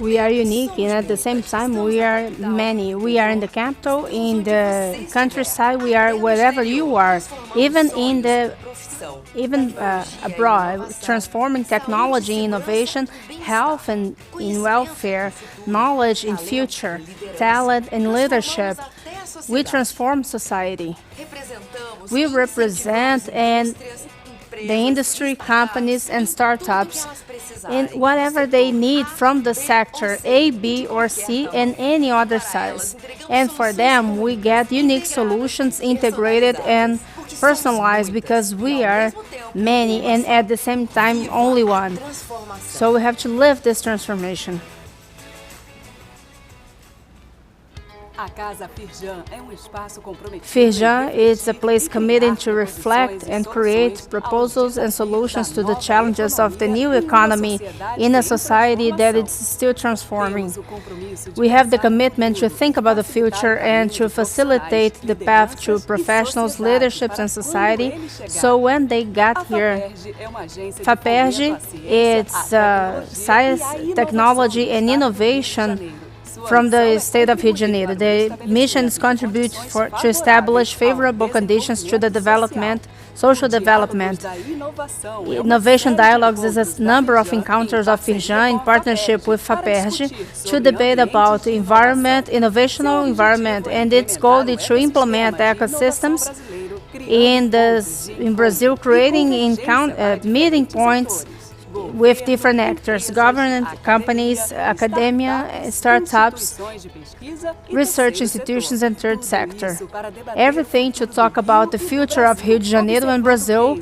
We are unique, and at the same time, we are many. We are in the capital, in the countryside. We are wherever you are, even abroad, transforming technology, innovation, health and in welfare, knowledge in future, talent and leadership. We transform society. We represent the industry, companies, and startups in whatever they need from the sector A, B, or C, and any other size. And for them, we get unique solutions integrated and personalized because we are many and at the same time only one. So we have to live this transformation. Firjan is a place committed to reflect and create proposals and solutions to the challenges of the new economy in a society that is still transforming. We have the commitment to think about the future and to facilitate the path to professionals, leaderships, and society. So when they got here, FAPERJ, it's science, technology, and innovation from the state of Rio de Janeiro. The mission is contribute to establish favorable conditions to the development, social development. Innovation Dialogues is a number of encounters of Firjan in partnership with FAPERJ to debate about environment, innovational environment, and its goal is to implement ecosystems in Brazil, creating meeting points with different actors, government, companies, academia, startups, research institutions, and third sector. Everything to talk about the future of Rio de Janeiro and Brazil,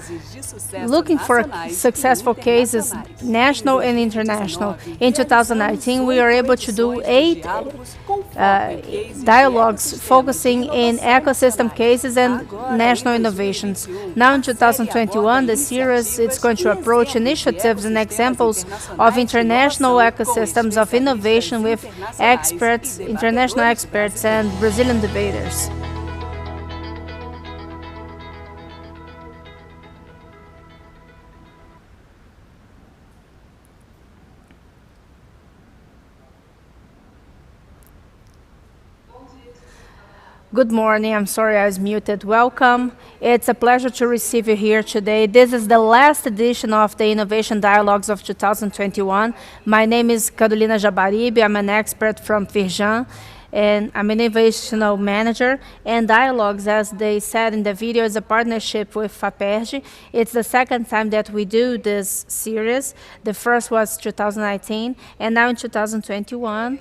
looking for successful cases, national and international. In 2019, we were able to do 8 dialogues focusing in ecosystem cases and national innovations. Now in 2021, the series is going to approach initiatives and examples of international ecosystems of innovation with experts, international experts, and Brazilian debaters. Good morning. I'm sorry I was muted. Welcome. It's a pleasure to receive you here today. This is the last edition of the Innovation Dialogues of 2021. My name is Carolina Jabaribe. I'm an expert from Firjan, and I'm an innovational manager. And Dialogues, as they said in the video, is a partnership with FAPERJ. It's the second time that we do this series. The first was 2019, and now in 2021,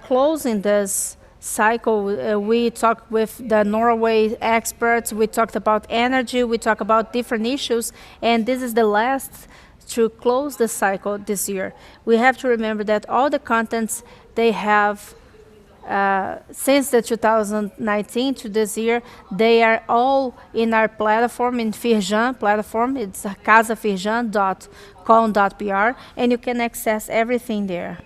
closing this cycle, we talked with the Norway experts, we talked about energy, we talked about different issues, and this is the last to close the cycle this year. We have to remember that all the contents they have since the 2019 to this year, they are all in our platform, in Firjan platform. It's casafirjan.com.br, and you can access everything there.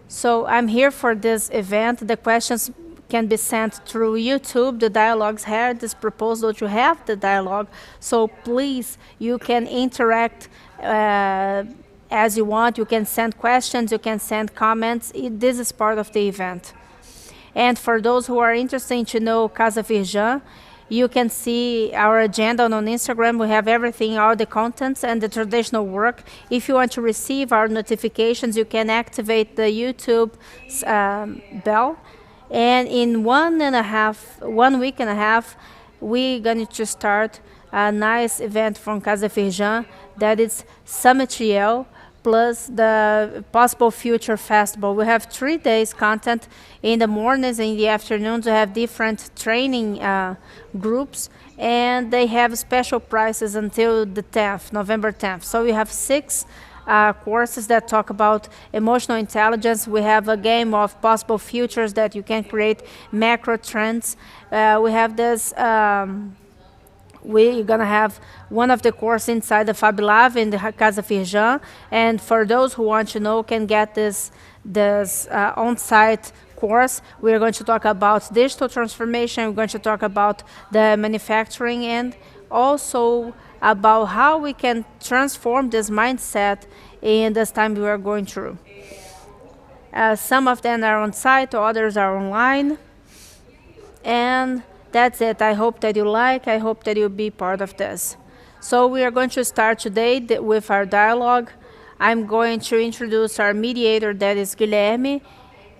So I'm here for this event. The questions can be sent through YouTube. The Dialogues had this proposal to have the dialogue. So please, you can interact as you want. You can send questions, you can send comments. This is part of the event. And for those who are interested to know Casa Firjan, you can see our agenda on Instagram. We have everything, all the contents and the traditional work. If you want to receive our notifications, you can activate the YouTube bell. And in 1 week and a half, we're going to start a nice event from Casa Firjan that is Summit Yale plus the Possible Future Festival. We have 3 days content in the mornings and in the afternoons. We have different training groups, and they have special prices until the 10th, November 10th. So we have 6 courses that talk about emotional intelligence. We have a game of possible futures that you can create macro trends. We have this we're going to have one of the courses inside the Fab Lab in the Casa Firjan. And for those who want to know, can get this on-site course. We're going to talk about digital transformation. We're going to talk about the manufacturing and also about how we can transform this mindset in this time we are going through. Some of them are on site, others are online. And that's it. I hope that you like. I hope that you'll be part of this. So we are going to start today with our dialogue. I'm going to introduce our mediator, that is Guilherme.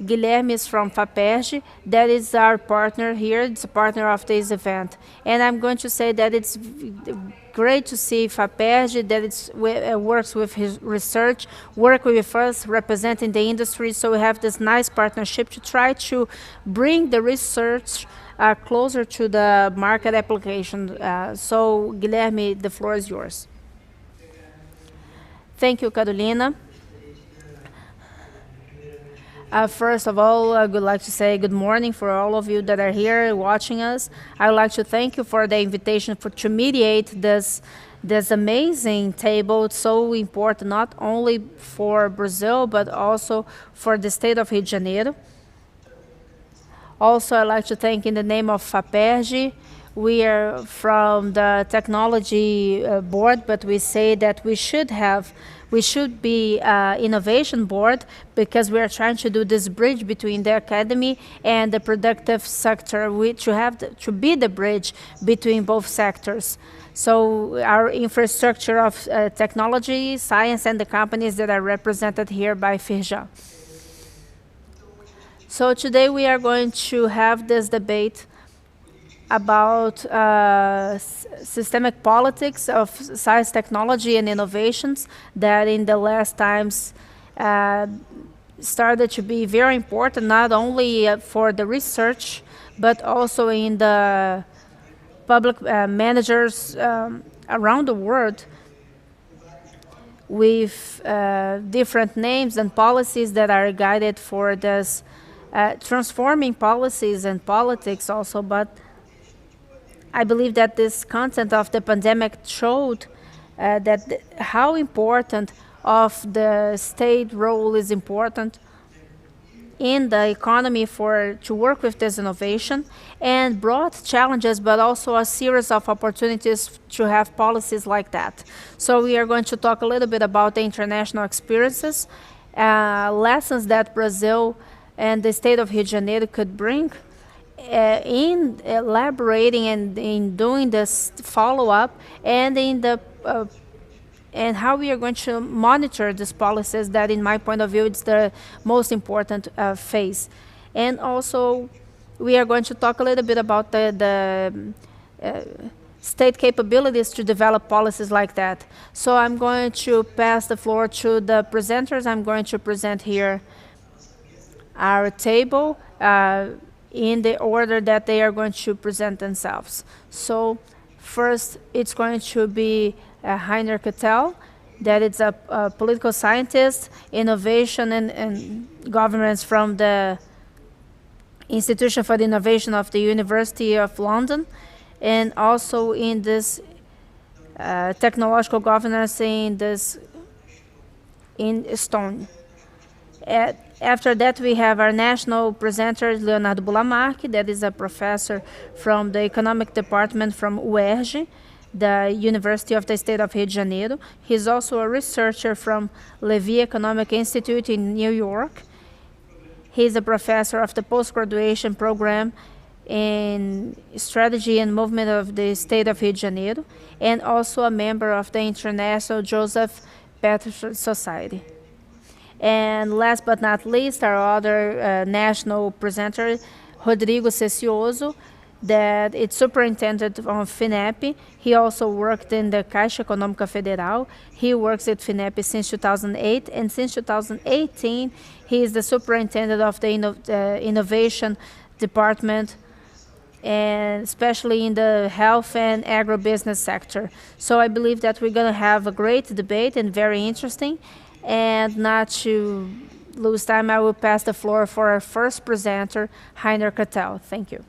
Guilherme is from FAPERJ. That is our partner here. It's a partner of this event. And I'm going to say that it's great to see FAPERJ, that it works with his research, work with us representing the industry. So we have this nice partnership to try to bring the research closer to the market application. So Guilherme, the floor is yours. Thank you, Carolina. First of all, I would like to say good morning for all of you that are here watching us. I would like to thank you for the invitation to mediate this amazing table. It's so important, not only for Brazil, but also for the state of Rio de Janeiro. Also, I'd like to thank in the name of FAPERJ. We are from the technology board, but we say that we should be innovation board, because we are trying to do this bridge between the academy and the productive sector, to be the bridge between both sectors. So our infrastructure of technology, science, and the companies that are represented here by FIRJA. So today we are going to have this debate about systemic politics of science, technology, and innovations that in the last times started to be very important, not only for the research, but also in the public managers around the world, with different names and policies that are guided for this transforming policies and politics also. But I believe that this content of the pandemic showed that how important of the state role is important in the economy to work with this innovation, and brought challenges, but also a series of opportunities to have policies like that. So we are going to talk a little bit about the international experiences, lessons that Brazil and the state of Rio de Janeiro could bring in elaborating and in doing this follow-up, and in the and how we are going to monitor these policies, that in my point of view it's the most important phase. And also we are going to talk a little bit about the state capabilities to develop policies like that. So I'm going to pass the floor to the presenters. I'm going to present here our table in the order that they are going to present themselves. So first, it's going to be Heiner Cattell, that is a political scientist, innovation and governance from the Institution for the Innovation of the University of London, and also in this technological governance in Estonia. After that, we have our national presenter, Leonardo Bulamarque, that is a professor from the economic department from UERJ, the University of the State of Rio de Janeiro. He's also a researcher from Levy Economic Institute in New York. He's a professor of the post-graduation program in strategy and movement of the state of Rio de Janeiro, and also a member of the International Joseph Peterson Society. And last but not least, our other national presenter, Rodrigo Cecioso, that is superintendent of FINEP. He also worked in the Caixa Econômica Federal. He works at FINEP since 2008, and since 2018, he is the superintendent of the innovation department, and especially in the health and agribusiness sector. So I believe that we're going to have a great debate and very interesting. And not to lose time, I will pass the floor for our first presenter, Heiner Cattell. Thank you.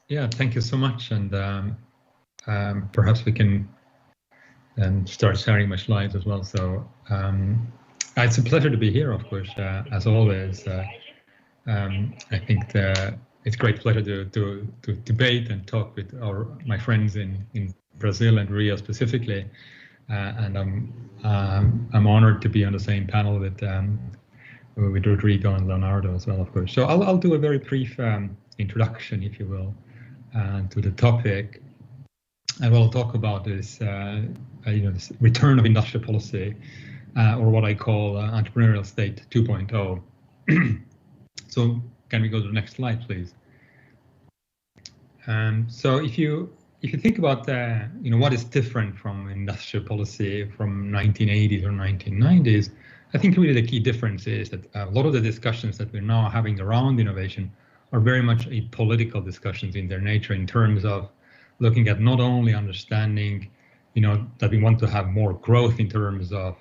Yeah, thank you so much. And perhaps we can start sharing my slides as well. So it's a pleasure to be here, of course, as always. I think it's great pleasure to debate and talk with my friends in Brazil and Rio specifically, and I'm honored to be on the same panel with Rodrigo and Leonardo as well, of course. So I'll do a very brief introduction, if you will, to the topic, and we'll talk about this, this return of industrial policy, or what I call entrepreneurial state 2.0. So can we go to the next slide, please? So if you think about what is different from industrial policy from 1980s or 1990s, I think really the key difference is that a lot of the discussions that we're now having around innovation are very much political discussions in their nature, in terms of looking at not only understanding, that we want to have more growth in terms of,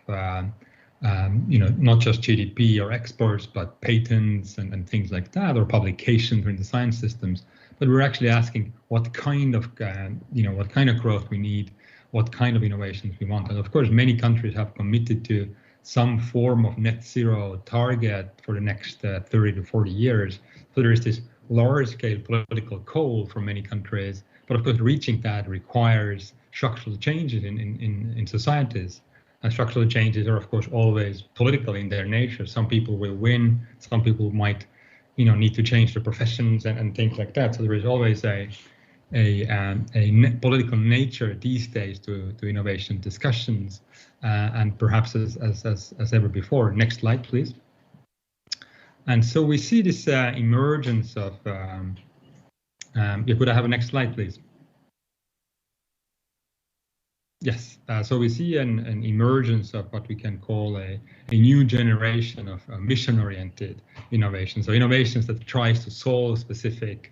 not just GDP or exports, but patents and things like that, or publications in the science systems. But we're actually asking what kind of, what kind of growth we need, what kind of innovations we want. And of course, many countries have committed to some form of net zero target for the next 30 to 40 years. So there is this large scale political call for many countries. But of course, reaching that requires structural changes in societies. And structural changes are, of course, always political in their nature. Some people will win, some people might, need to change their professions and things like that. So there is always a political nature these days to innovation discussions, and perhaps as ever before. Next slide, please. And so we see this emergence of. Could I have a next slide, please? Yes, so we see an emergence of what we can call a new generation of mission-oriented innovation. So innovations that tries to solve specific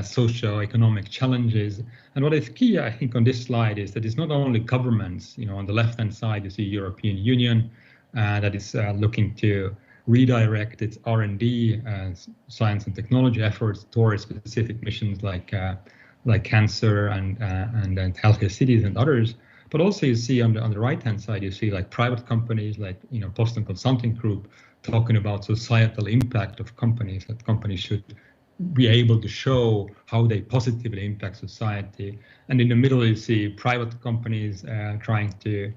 socio-economic challenges. And what is key, I think, on this slide is that it's not only governments. On the left-hand side, you see European Union that is looking to redirect its R&D, science and technology efforts towards specific missions like cancer and healthier cities and others. But also you see on the right-hand side, you see like private companies like, Boston Consulting Group talking about societal impact of companies, that companies should be able to show how they positively impact society. And in the middle, you see private companies trying to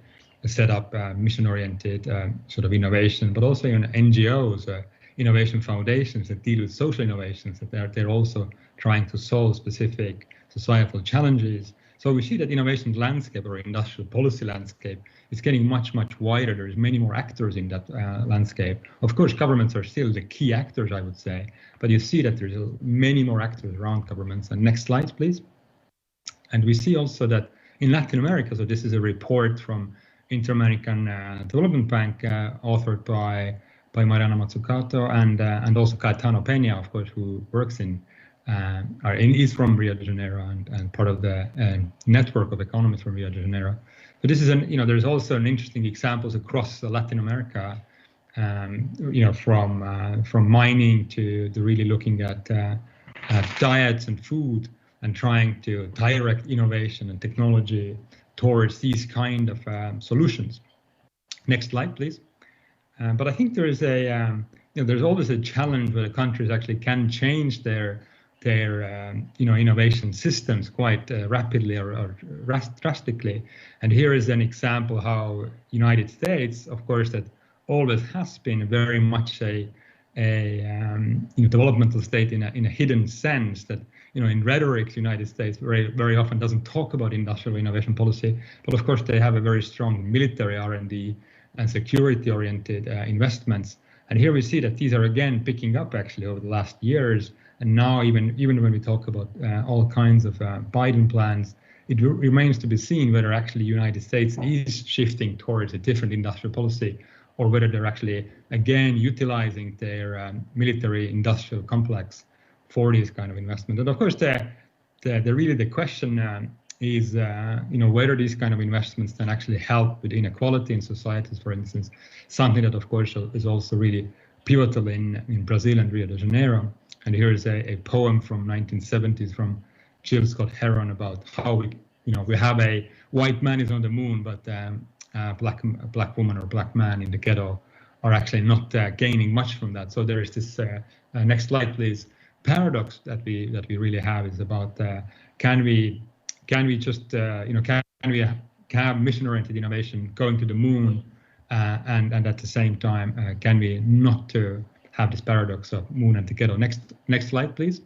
set up mission-oriented sort of innovation, but also NGOs, innovation foundations that deal with social innovations, that they're also trying to solve specific societal challenges. So we see that innovation landscape, or industrial policy landscape, is getting much, much wider. There's many more actors in that landscape. Of course, governments are still the key actors, I would say, but you see that there's many more actors around governments. And next slide, please. And we see also that in Latin America, so this is a report from Inter-American Development Bank, authored by Mariana Mazzucato and also Caetano Peña, of course, who works is from Rio de Janeiro and part of the network of economists from Rio de Janeiro. But this is there's also an interesting examples across Latin America, from mining to really looking at diets and food, and trying to direct innovation and technology towards these kind of solutions. Next slide, please. But I think there is there's always a challenge where the countries actually can change their innovation systems quite rapidly or drastically. And here is an example how United States, of course, that always has been very much a developmental state in a hidden sense, that in rhetoric, the United States very often doesn't talk about industrial innovation policy, but of course they have a very strong military R&D and security-oriented investments. And here we see that these are again picking up actually over the last years. And now even when we talk about all kinds of Biden plans, it remains to be seen whether actually the United States is shifting towards a different industrial policy, or whether they're actually again utilizing their military industrial complex for this kind of investment. And of course, the question is whether these kind of investments can actually help with inequality in societies, for instance, something that of course is also really pivotal in Brazil and Rio de Janeiro. And here is a poem from 1970s from Jill Scott Heron about how we have a white man is on the moon, but a black woman or black man in the ghetto are actually not gaining much from that. So there is this next slide, please. paradox that we really have is about can we just can we have mission-oriented innovation going to the moon, and at the same time can we not have this paradox of moon and together? Next slide, please.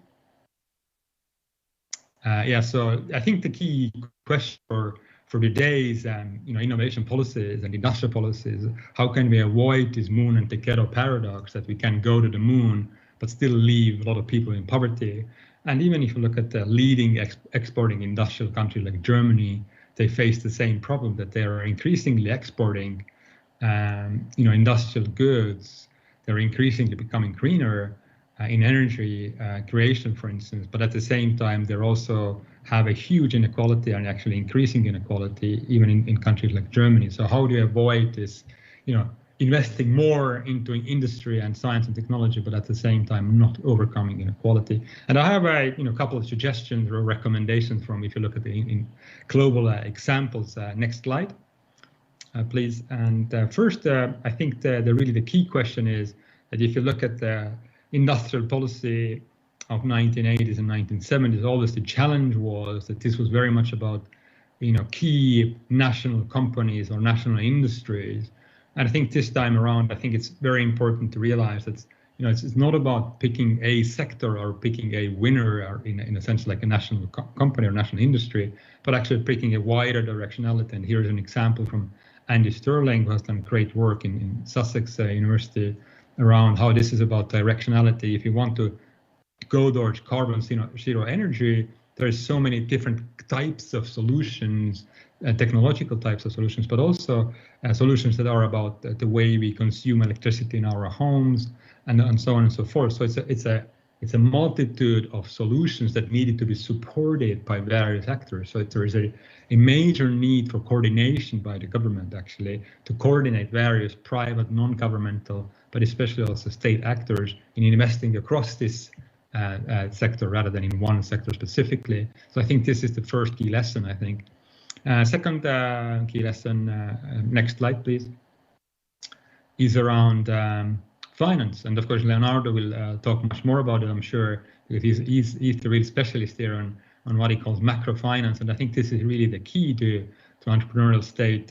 So I think the key question for today's innovation policies and industrial policies, how can we avoid this moon and together paradox, that we can go to the moon but still leave a lot of people in poverty? And even if you look at the leading exporting industrial countries like Germany, they face the same problem, that they are increasingly exporting industrial goods. They're increasingly becoming greener in energy creation, for instance, but at the same time, they also have a huge inequality and actually increasing inequality, even in countries like Germany. So how do you avoid this, investing more into industry and science and technology, but at the same time not overcoming inequality? And I have a couple of suggestions or recommendations from, if you look at the in global examples. Next slide, please. And first, I think really the key question is that if you look at the industrial policy of 1980s and 1970s, always the challenge was that this was very much about, key national companies or national industries. And I think this time around, I think it's very important to realize that, it's not about picking a sector or picking a winner, or in a sense like a national company or national industry, but actually picking a wider directionality. And here's an example from Andy Sterling, who has done great work in Sussex University around how this is about directionality. If you want to go towards carbon zero energy, there's so many different types of solutions, technological types of solutions, but also solutions that are about the way we consume electricity in our homes, and so on and so forth. So it's a multitude of solutions that needed to be supported by various actors. So there is a major need for coordination by the government, actually, to coordinate various private, non-governmental, but especially also state actors in investing across this sector rather than in one sector specifically. So I think this is the first key lesson, I think. Second key lesson, next slide, please, is around finance. And of course, Leonardo will talk much more about it, I'm sure, because he's the real specialist there on what he calls macro finance. And I think this is really the key to entrepreneurial state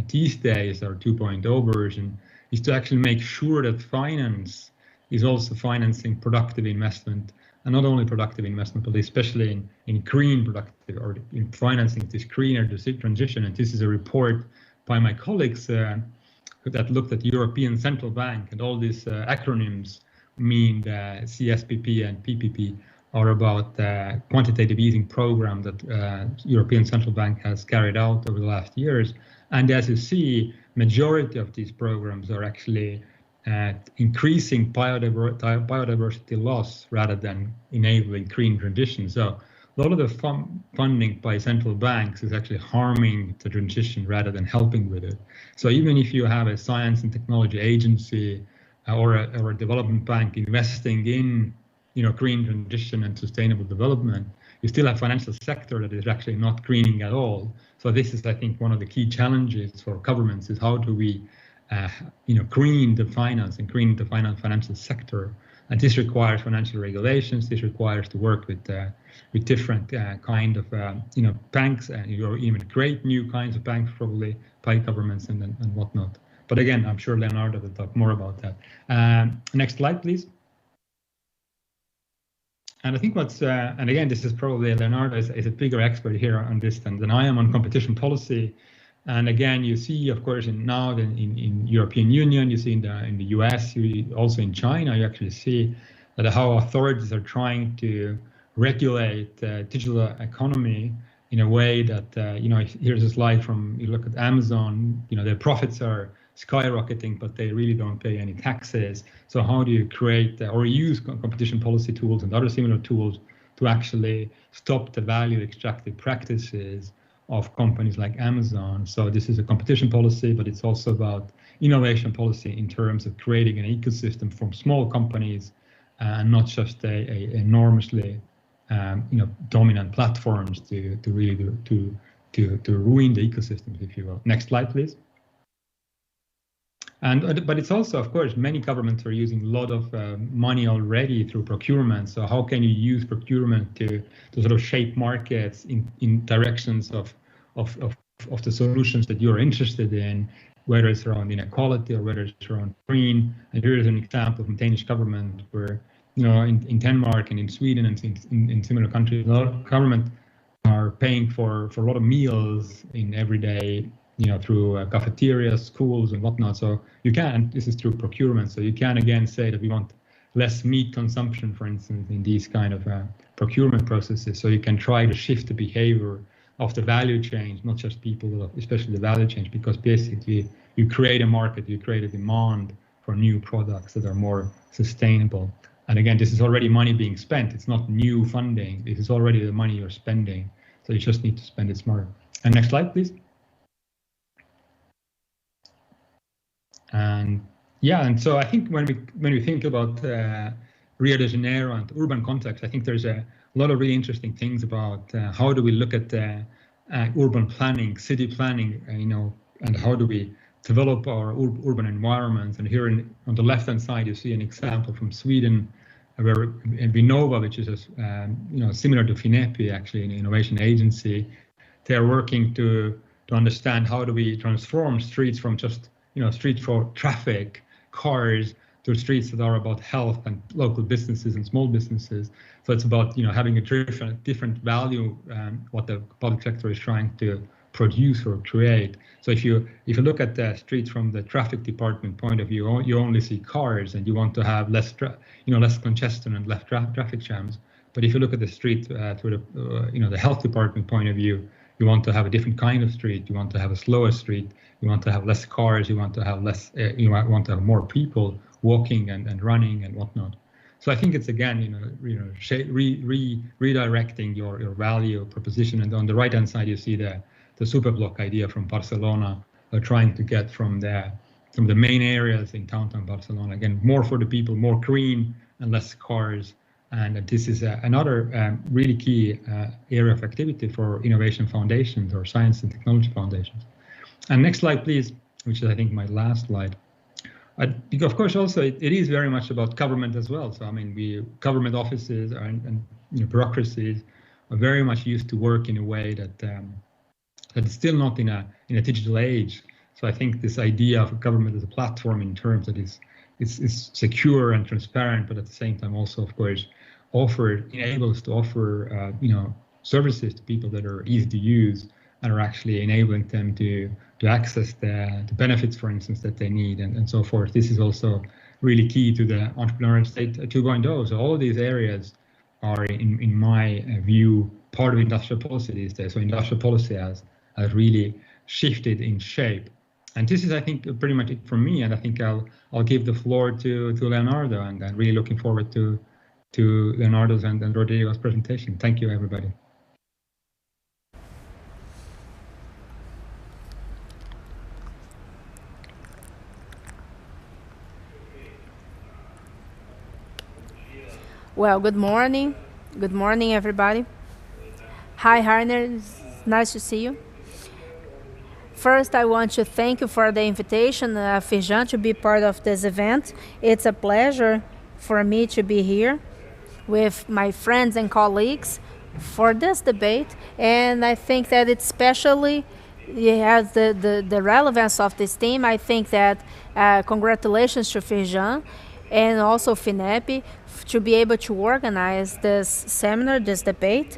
these days, our 2.0 version, is to actually make sure that finance is also financing productive investment, and not only productive investment, but especially in green productive, or in financing this greener transition. And this is a report by my colleagues that looked at European Central Bank, and all these acronyms mean CSPP and PPP are about quantitative easing program that European Central Bank has carried out over the last years. And as you see, majority of these programs are actually increasing biodiversity loss rather than enabling green transition. So a lot of the funding by central banks is actually harming the transition rather than helping with it. So even if you have a science and technology agency or a development bank investing in green transition and sustainable development, you still have financial sector that is actually not greening at all. So this is, I think, one of the key challenges for governments, is how do we green the finance and green the financial sector. And this requires financial regulations. This requires to work with different kind of banks, and even great new kinds of banks, probably by governments and whatnot. But again, I'm sure Leonardo will talk more about that. Next slide, please. And I think and again, this is probably Leonardo is a bigger expert here on this than I am on competition policy. And again, you see, of course, now in European Union, you see in the US, also in China, you actually see that how authorities are trying to regulate digital economy in a way that, here's a slide from, you look at Amazon, their profits are skyrocketing, but they really don't pay any taxes. So how do you create or use competition policy tools and other similar tools to actually stop the value extractive practices of companies like Amazon? So this is a competition policy, but it's also about innovation policy in terms of creating an ecosystem from small companies and not just a enormously dominant platforms to really to ruin the ecosystems, if you will. Next slide, please. But it's also, of course, many governments are using a lot of money already through procurement. So how can you use procurement to sort of shape markets in directions of the solutions that you're interested in, whether it's around inequality or whether it's around green? And here is an example from Danish government where, in Denmark and in Sweden and in similar countries, a lot of government are paying for a lot of meals in everyday, through cafeterias, schools, and whatnot. So you can, this is through procurement. So you can again say that we want less meat consumption, for instance, in these kind of procurement processes. So you can try to shift the behavior of the value chain, not just people, especially the value chain, because basically you create a market, you create a demand for new products that are more sustainable. And again, this is already money being spent. It's not new funding. This is already the money you're spending. So you just need to spend it smarter. And next slide, please. And yeah, and so I think when we think about Rio de Janeiro and urban context, I think there's a lot of really interesting things about how do we look at urban planning, city planning, and how do we develop our urban environments. And here on the left-hand side, you see an example from Sweden, where Vinnova, which is similar to Finepi, actually, an innovation agency, they are working to understand how do we transform streets from just streets for traffic, cars, to streets that are about health and local businesses and small businesses. So it's about having a different value, what the public sector is trying to produce or create. So if you look at the streets from the traffic department point of view, you only see cars, and you want to have less congestion and less traffic jams. But if you look at the street through the health department point of view, you want to have a different kind of street. You want to have a slower street. You want to have less cars. You want to have less. You want to have more people walking and running and whatnot. So I think it's again, redirecting your value proposition. And on the right hand side, you see the superblock idea from Barcelona, trying to get from the main areas in downtown Barcelona, again, more for the people, more green and less cars. And this is another really key area of activity for innovation foundations or science and technology foundations. And next slide, please, which is, I think, my last slide. Because of course, also it is very much about government as well. So I mean, government offices and bureaucracies are very much used to work in a way that is still not in a digital age. So I think this idea of government as a platform in terms that is secure and transparent, but at the same time also, of course, enables to offer services to people that are easy to use and are actually enabling them to access the benefits, for instance, that they need and so forth. This is also really key to the entrepreneurial state 2.0. So all of these areas are, in my view, part of industrial policy these days. So industrial policy has really shifted in shape. And this is, I think, pretty much it from me. And I think I'll give the floor to Leonardo, and I'm really looking forward to Leonardo's and Rodrigo's presentation. Thank you, everybody. Well, good morning. Good morning, everybody. Hi, Heiner. It's nice to see you. First, I want to thank you for the invitation, Firjan, to be part of this event. It's a pleasure for me to be here with my friends and colleagues for this debate. And I think that it has the relevance of this theme. I think that congratulations to Firjan and also Finepi to be able to organize this seminar, this debate.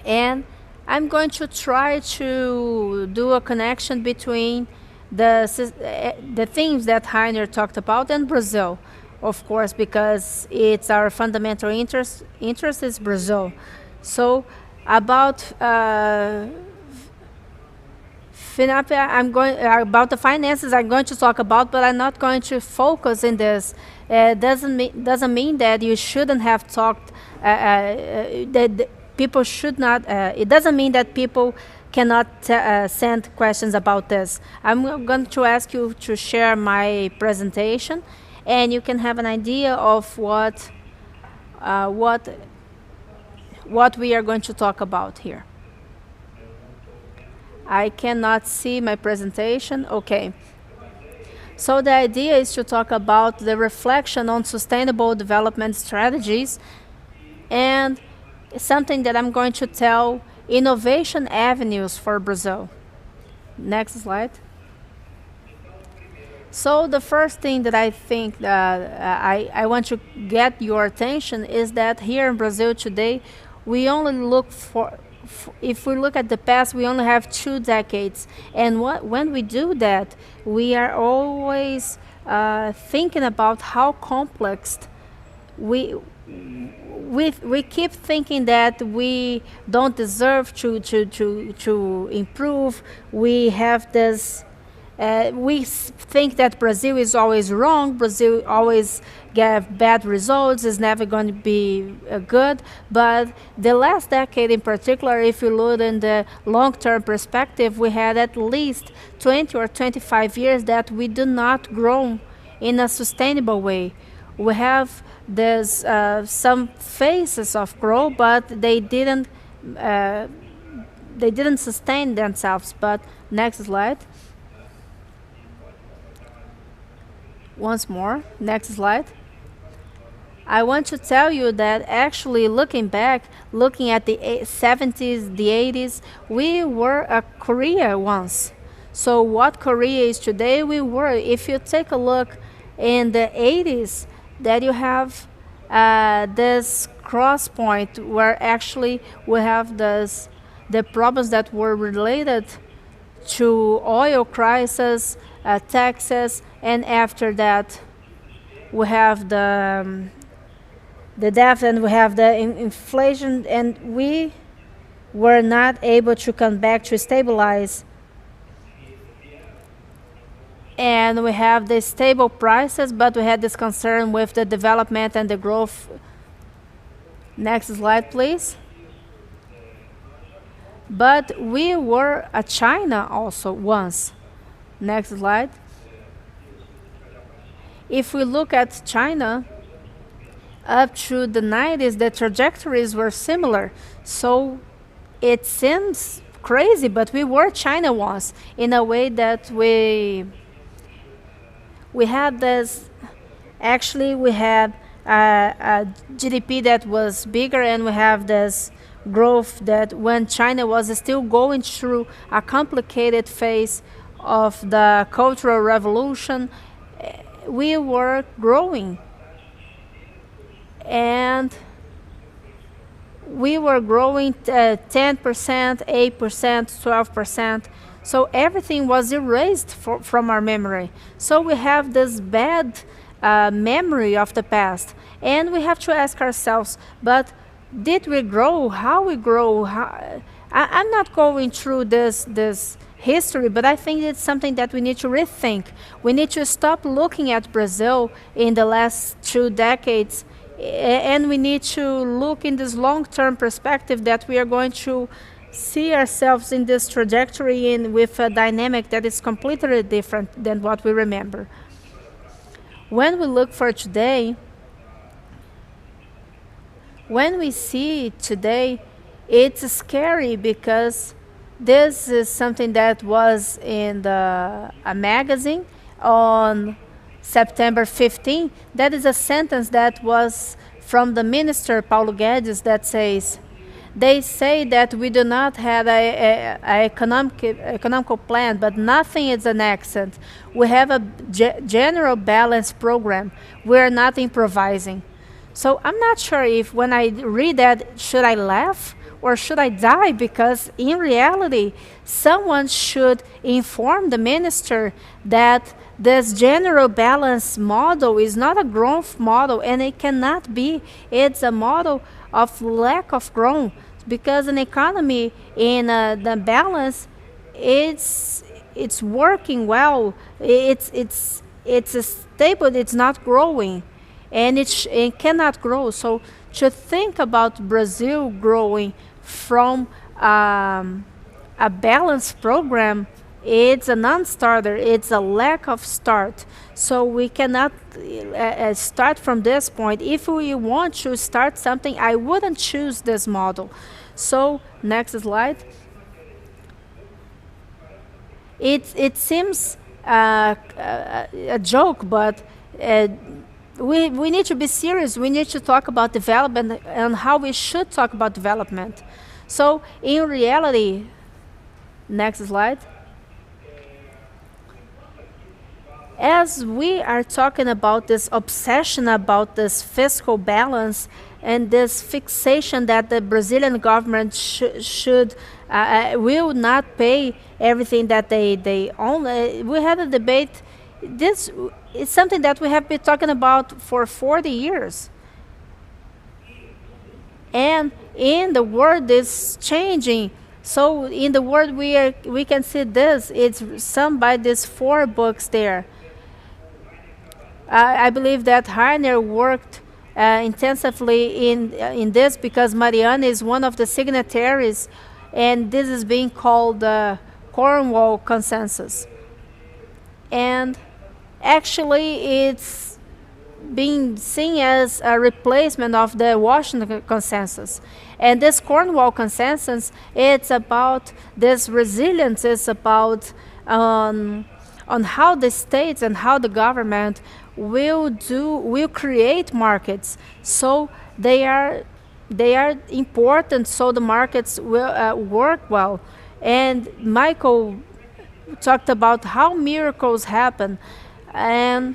And I'm going to try to do a connection between the themes that Heiner talked about and Brazil, of course, because it's our fundamental interest is Brazil. So about about the finances I'm going to talk about, but I'm not going to focus in this. Doesn't mean that you shouldn't have talked. That people should not. It doesn't mean that people cannot send questions about this. I'm going to ask you to share my presentation, and you can have an idea of what we are going to talk about here. I cannot see my presentation. Okay. So the idea is to talk about the reflection on sustainable development strategies, and something that I'm going to tell, innovation avenues for Brazil. Next slide. So the first thing that I think I want to get your attention is that here in Brazil today, we only look for, if we look at the past, we only have 2 decades. And when we do that, we are always thinking about how complex we keep thinking that we don't deserve to improve. We have this. We think that Brazil is always wrong. Brazil always get bad results. Is never going to be good. But the last decade, in particular, if you look in the long-term perspective, we had at least 20 or 25 years that we do not grow in a sustainable way. We have there's some phases of growth, but they didn't sustain themselves. But next slide. Once more, next slide. I want to tell you that actually looking back, looking at the 70s, the 80s, we were a Korea once. So what Korea is today, we were. If you take a look in the 80s, that you have this cross point where actually we have the problems that were related to oil crisis, taxes, and after that we have the debt and we have the inflation, and we were not able to come back to stabilize. And we have the stable prices, but we had this concern with the development and the growth. Next slide, please. But we were a China also once. Next slide. If we look at China, up to the 90s, the trajectories were similar. So it seems crazy, but we were China once, in a way that we had this, actually we had a GDP that was bigger, and we have this growth that when China was still going through a complicated phase of the Cultural Revolution, we were growing. And we were growing 10%, 8%, 12%. So everything was erased from our memory. So we have this bad memory of the past. And we have to ask ourselves, but did we grow? How we grow? I'm not going through this history, but I think it's something that we need to rethink. We need to stop looking at Brazil in the last 2 decades, and we need to look in this long-term perspective that we are going to see ourselves in this trajectory and with a dynamic that is completely different than what we remember. When we look for today, when we see today, it's scary because this is something that was in a magazine on September 15. That is a sentence that was from the minister, Paulo Guedes, that says, they say that we do not have an economical plan, but nothing is an accident. We have a general balance program. We are not improvising. So I'm not sure if when I read that, should I laugh or should I die? Because in reality, someone should inform the minister that this general balance model is not a growth model, and it cannot be. It's a model of lack of growth, because an economy in the balance, it's working well. It's stable. It's not growing, and it cannot grow. So to think about Brazil growing from a balanced program, it's a non-starter. It's a lack of start. So we cannot start from this point. If we want to start something, I wouldn't choose this model. So next slide. It seems a joke, but we need to be serious. We need to talk about development and how we should talk about development. So in reality, next slide. As we are talking about this obsession about this fiscal balance and this fixation that the Brazilian government will not pay everything that they own, we had a debate. This is something that we have been talking about for 40 years. And in the world is changing. So in the world we can see this. It's summed by these 4 books there. I believe that Harner worked intensively in this because Mariana is one of the signatories, and this is being called the Cornwall Consensus. And actually, it's being seen as a replacement of the Washington Consensus. And this Cornwall Consensus, it's about this resilience, it's about on how the states and how the government will create markets. So they are important, so the markets will work well. And Michael talked about how miracles happen. And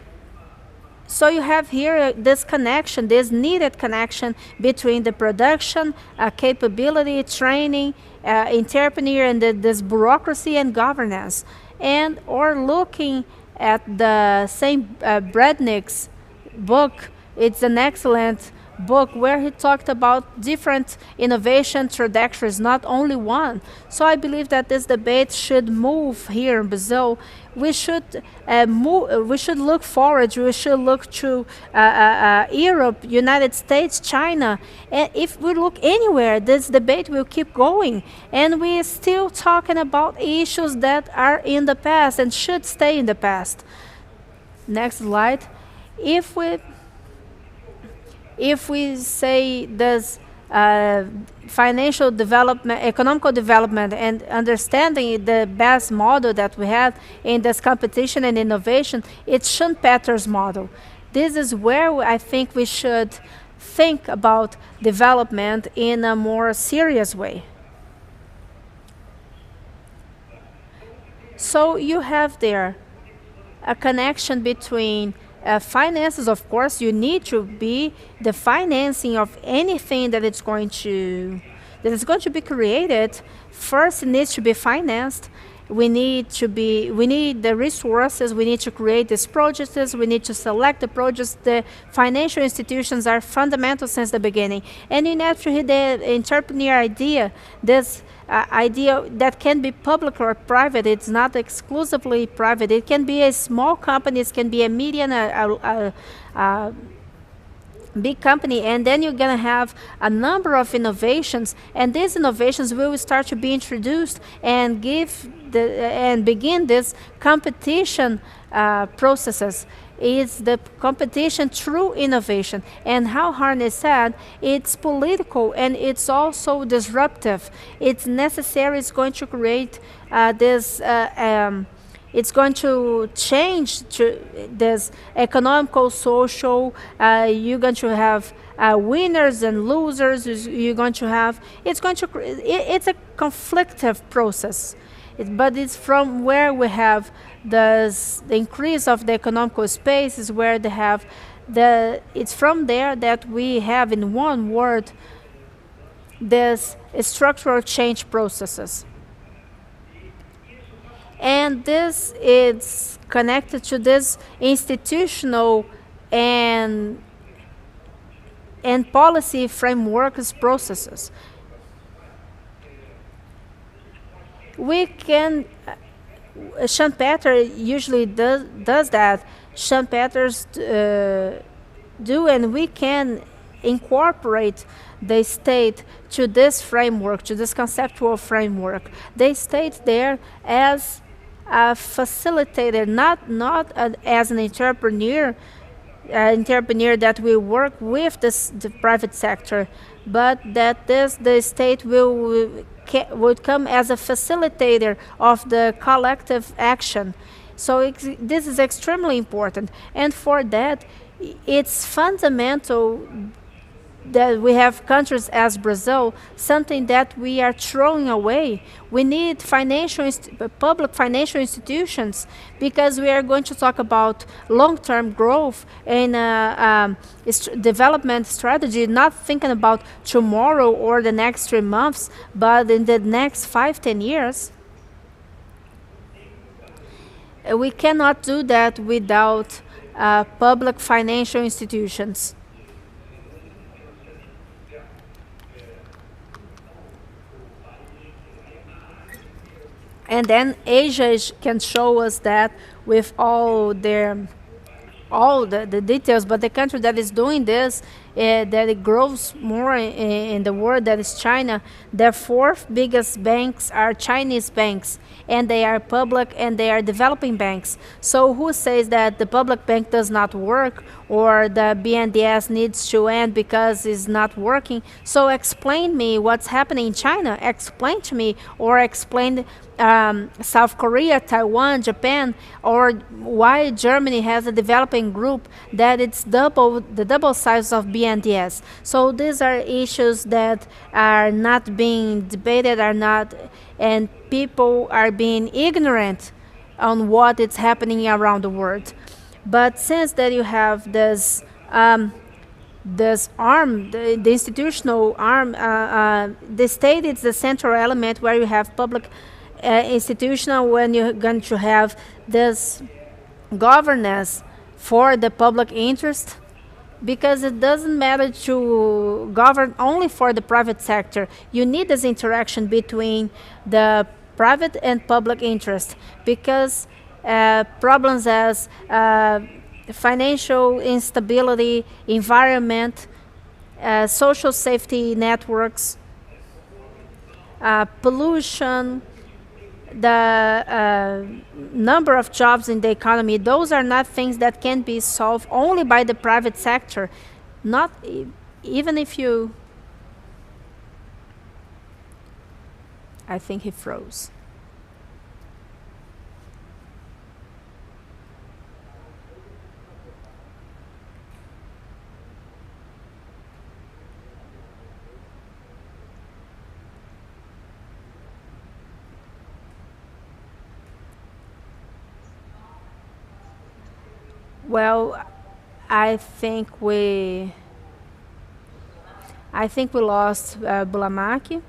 so you have here this connection, this needed connection between the production, capability, training, entrepreneur, and this bureaucracy and governance. And or looking at the same Brednick's book, it's an excellent book where he talked about different innovation trajectories, not only one. So I believe that this debate should move here in Brazil. We should we should look forward. We should look to Europe, United States, China. And if we look anywhere, this debate will keep going. And we are still talking about issues that are in the past and should stay in the past. Next slide. If we say this financial development, economical development, and understanding the best model that we have in this competition and innovation, it's Schumpeter's model. This is where I think we should think about development in a more serious way. So you have there a connection between finances. Of course, you need to be the financing of anything that is going to be created. First, it needs to be financed. We need the resources. We need to create these projects. We need to select the projects. The financial institutions are fundamental since the beginning. And in actually the entrepreneur idea, this idea that can be public or private. It's not exclusively private. It can be a small company. It can be a medium, big company, and then you're going to have a number of innovations, and these innovations will start to be introduced and begin this competition processes. It's the competition through innovation. And how Harness said, it's political and it's also disruptive. It's necessary. It's going to create it's going to change this economical, social. You're going to have winners and losers. You're going to have. It's a conflictive process. But it's from where we have the increase of the economical space is where they have it's from there that we have, in one word, this structural change processes. And this is connected to this institutional and policy frameworks processes. We can, Schumpeter usually does that. Schumpeter's do, and we can incorporate the state to this framework, to this conceptual framework. They state there as a facilitator, not as an entrepreneur that will work with the private sector, but that the state would come as a facilitator of the collective action. So this is extremely important. And for that, it's fundamental that we have countries as Brazil, something that we are throwing away. We need public financial institutions, because we are going to talk about long-term growth and development strategy, not thinking about tomorrow or the next 3 months, but in the next 5-10 years. We cannot do that without public financial institutions. And then Asia can show us that with all the details, but the country that is doing this, that it grows more in the world, that is China. The 4th biggest banks are Chinese banks, and they are public and they are developing banks. So who says that the public bank does not work, or the BNDES needs to end because it's not working? So explain me what's happening in China. Explain to me, or explain South Korea, Taiwan, Japan, or why Germany has a developing group that it's the double size of BNDES. So these are issues that are not being debated, and people are being ignorant on what is happening around the world. But since that you have this arm, the institutional arm, the state is the central element where you have public institutional, when you're going to have this governance for the public interest, because it doesn't matter to govern only for the private sector. You need this interaction between the private and public interest, because problems as financial instability, environment, social safety networks, pollution, the number of jobs in the economy, those are not things that can be solved only by the private sector. Not even if you... I think he froze. Well, I think we lost Bulamaki.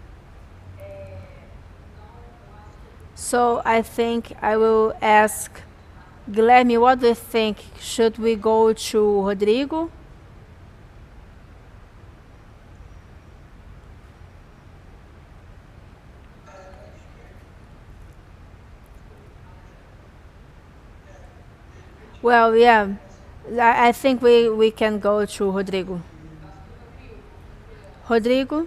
So I think I will ask Guilherme, what do you think? Should we go to Rodrigo? Well, yeah, I think we can go to Rodrigo. Rodrigo,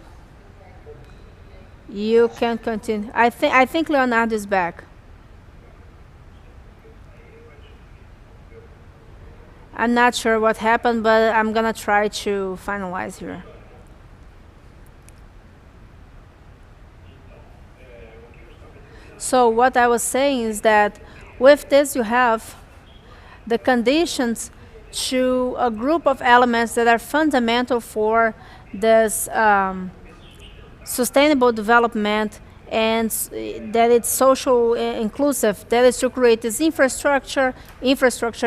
you can continue. I think Leonardo is back. I'm not sure what happened, but I'm gonna try to finalize here. So what I was saying is that with this you have the conditions to a group of elements that are fundamental for this sustainable development, and that it's social inclusive. That is to create this infrastructure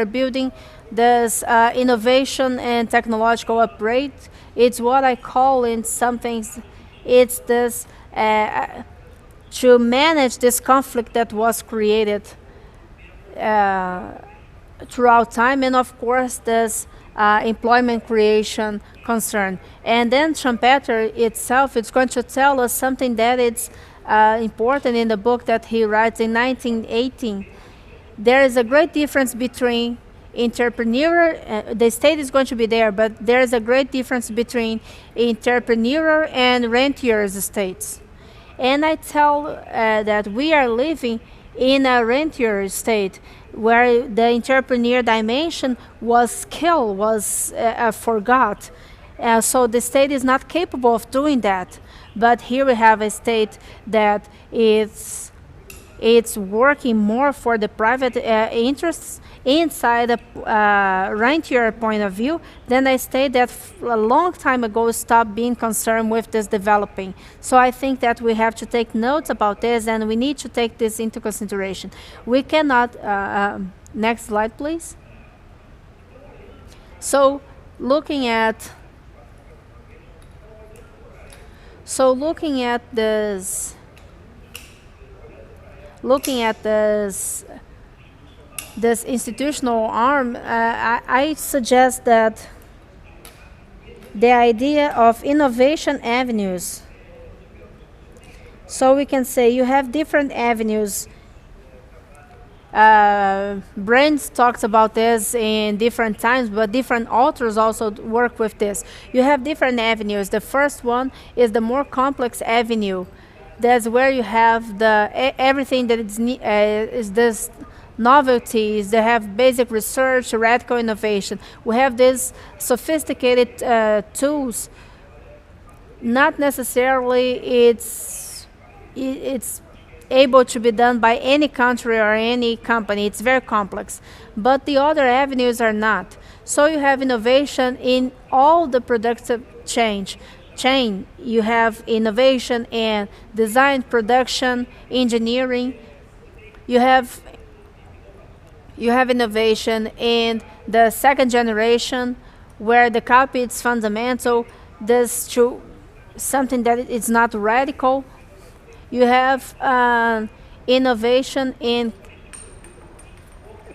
building, this innovation and technological upgrade. It's what I call in some things, it's this to manage this conflict that was created throughout time, and of course this employment creation concern. And then Schumpeter itself is going to tell us something that it's important in the book that he writes in 1918. There is a great difference between entrepreneur, the state is going to be there, but there is a great difference between entrepreneur and rentiers states. And I tell that we are living in a rentier state, where the entrepreneur dimension was killed, was forgot. So the state is not capable of doing that. But here we have a state that is it's working more for the private interests inside a rentier point of view, then a state that a long time ago stopped being concerned with this developing. So I think that we have to take notes about this, and we need to take this into consideration. We cannot, next slide please. So looking at this institutional arm, I suggest that the idea of innovation avenues. So we can say you have different avenues. Brands talks about this in different times, but different authors also work with this. You have different avenues. The first one is the more complex avenue. That's where you have everything that is this novelties. They have basic research, radical innovation. We have these sophisticated tools. Not necessarily it's able to be done by any country or any company. It's very complex. But the other avenues are not. So you have innovation in all the productive chain. You have innovation in design, production, engineering. You have innovation in the second generation, where the copy is fundamental. This to something that is not radical. You have innovation in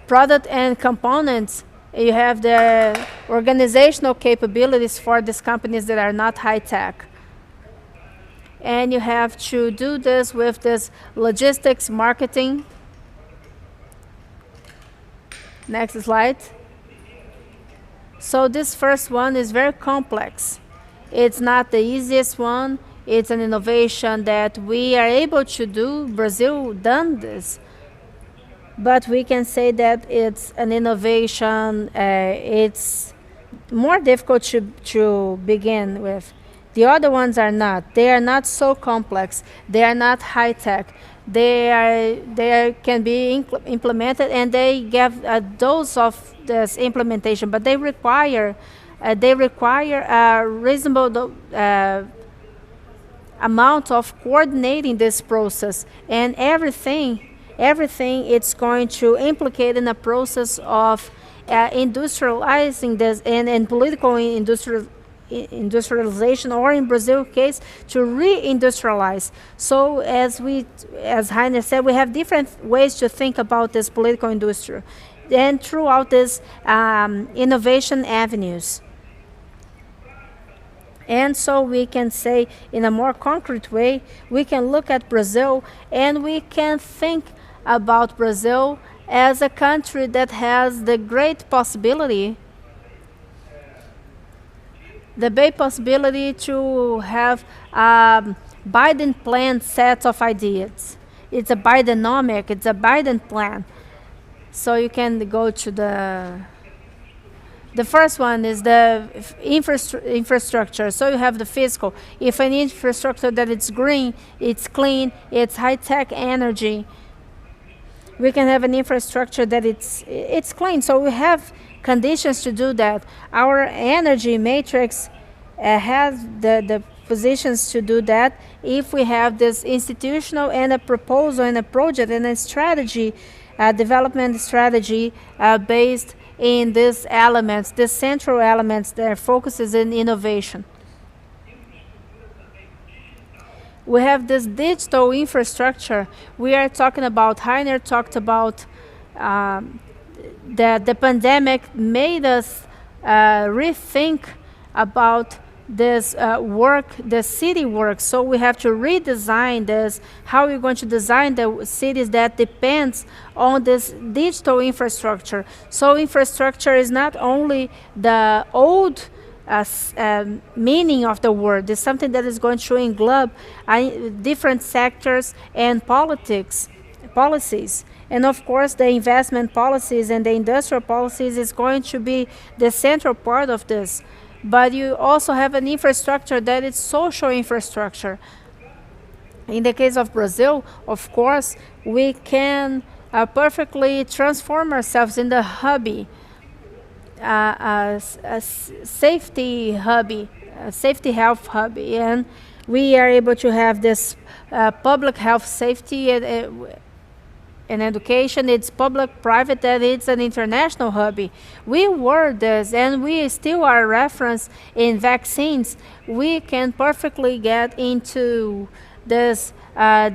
product and components. You have the organizational capabilities for these companies that are not high-tech. And you have to do this with this logistics, marketing. Next slide. So this first one is very complex. It's not the easiest one. It's an innovation that we are able to do. Brazil done this. But we can say that it's an innovation. It's more difficult to begin with. The other ones are not. They are not so complex. They are not high-tech. They can be implemented, and they give a dose of this implementation, but they require a reasonable amount of coordinating this process, and everything it's going to implicate in a process of industrializing this and political industrialization, or in Brazil case, to re-industrialize. So as Heiner said, we have different ways to think about this political industry, and throughout this innovation avenues. And so we can say, in a more concrete way, we can look at Brazil, and we can think about Brazil as a country that has the great possibility to have a Biden-planned set of ideas. It's a Bidenomic, it's a Biden plan. So you can go to the first one is the infrastructure. So you have the physical. If an infrastructure that it's green, it's clean, it's high-tech energy, we can have an infrastructure that it's clean. So we have conditions to do that. Our energy matrix has the positions to do that if we have this institutional and a proposal and a project and a strategy, development strategy based in these elements, the central elements that focuses in innovation. We have this digital infrastructure. We are talking about, Heiner talked about that the pandemic made us rethink about this the city work. So we have to redesign this, how we're going to design the cities that depends on this digital infrastructure. So infrastructure is not only the old meaning of the word, it's something that is going to englobe different sectors and policies. And of course, the investment policies and the industrial policies is going to be the central part of this. But you also have an infrastructure that is social infrastructure. In the case of Brazil, of course, we can perfectly transform ourselves in the hubby, a safety hubby, a safety health hubby, and we are able to have this public health safety and education. It's public, private, and it's an international hubby. We were this, and we still are a reference in vaccines. We can perfectly get into this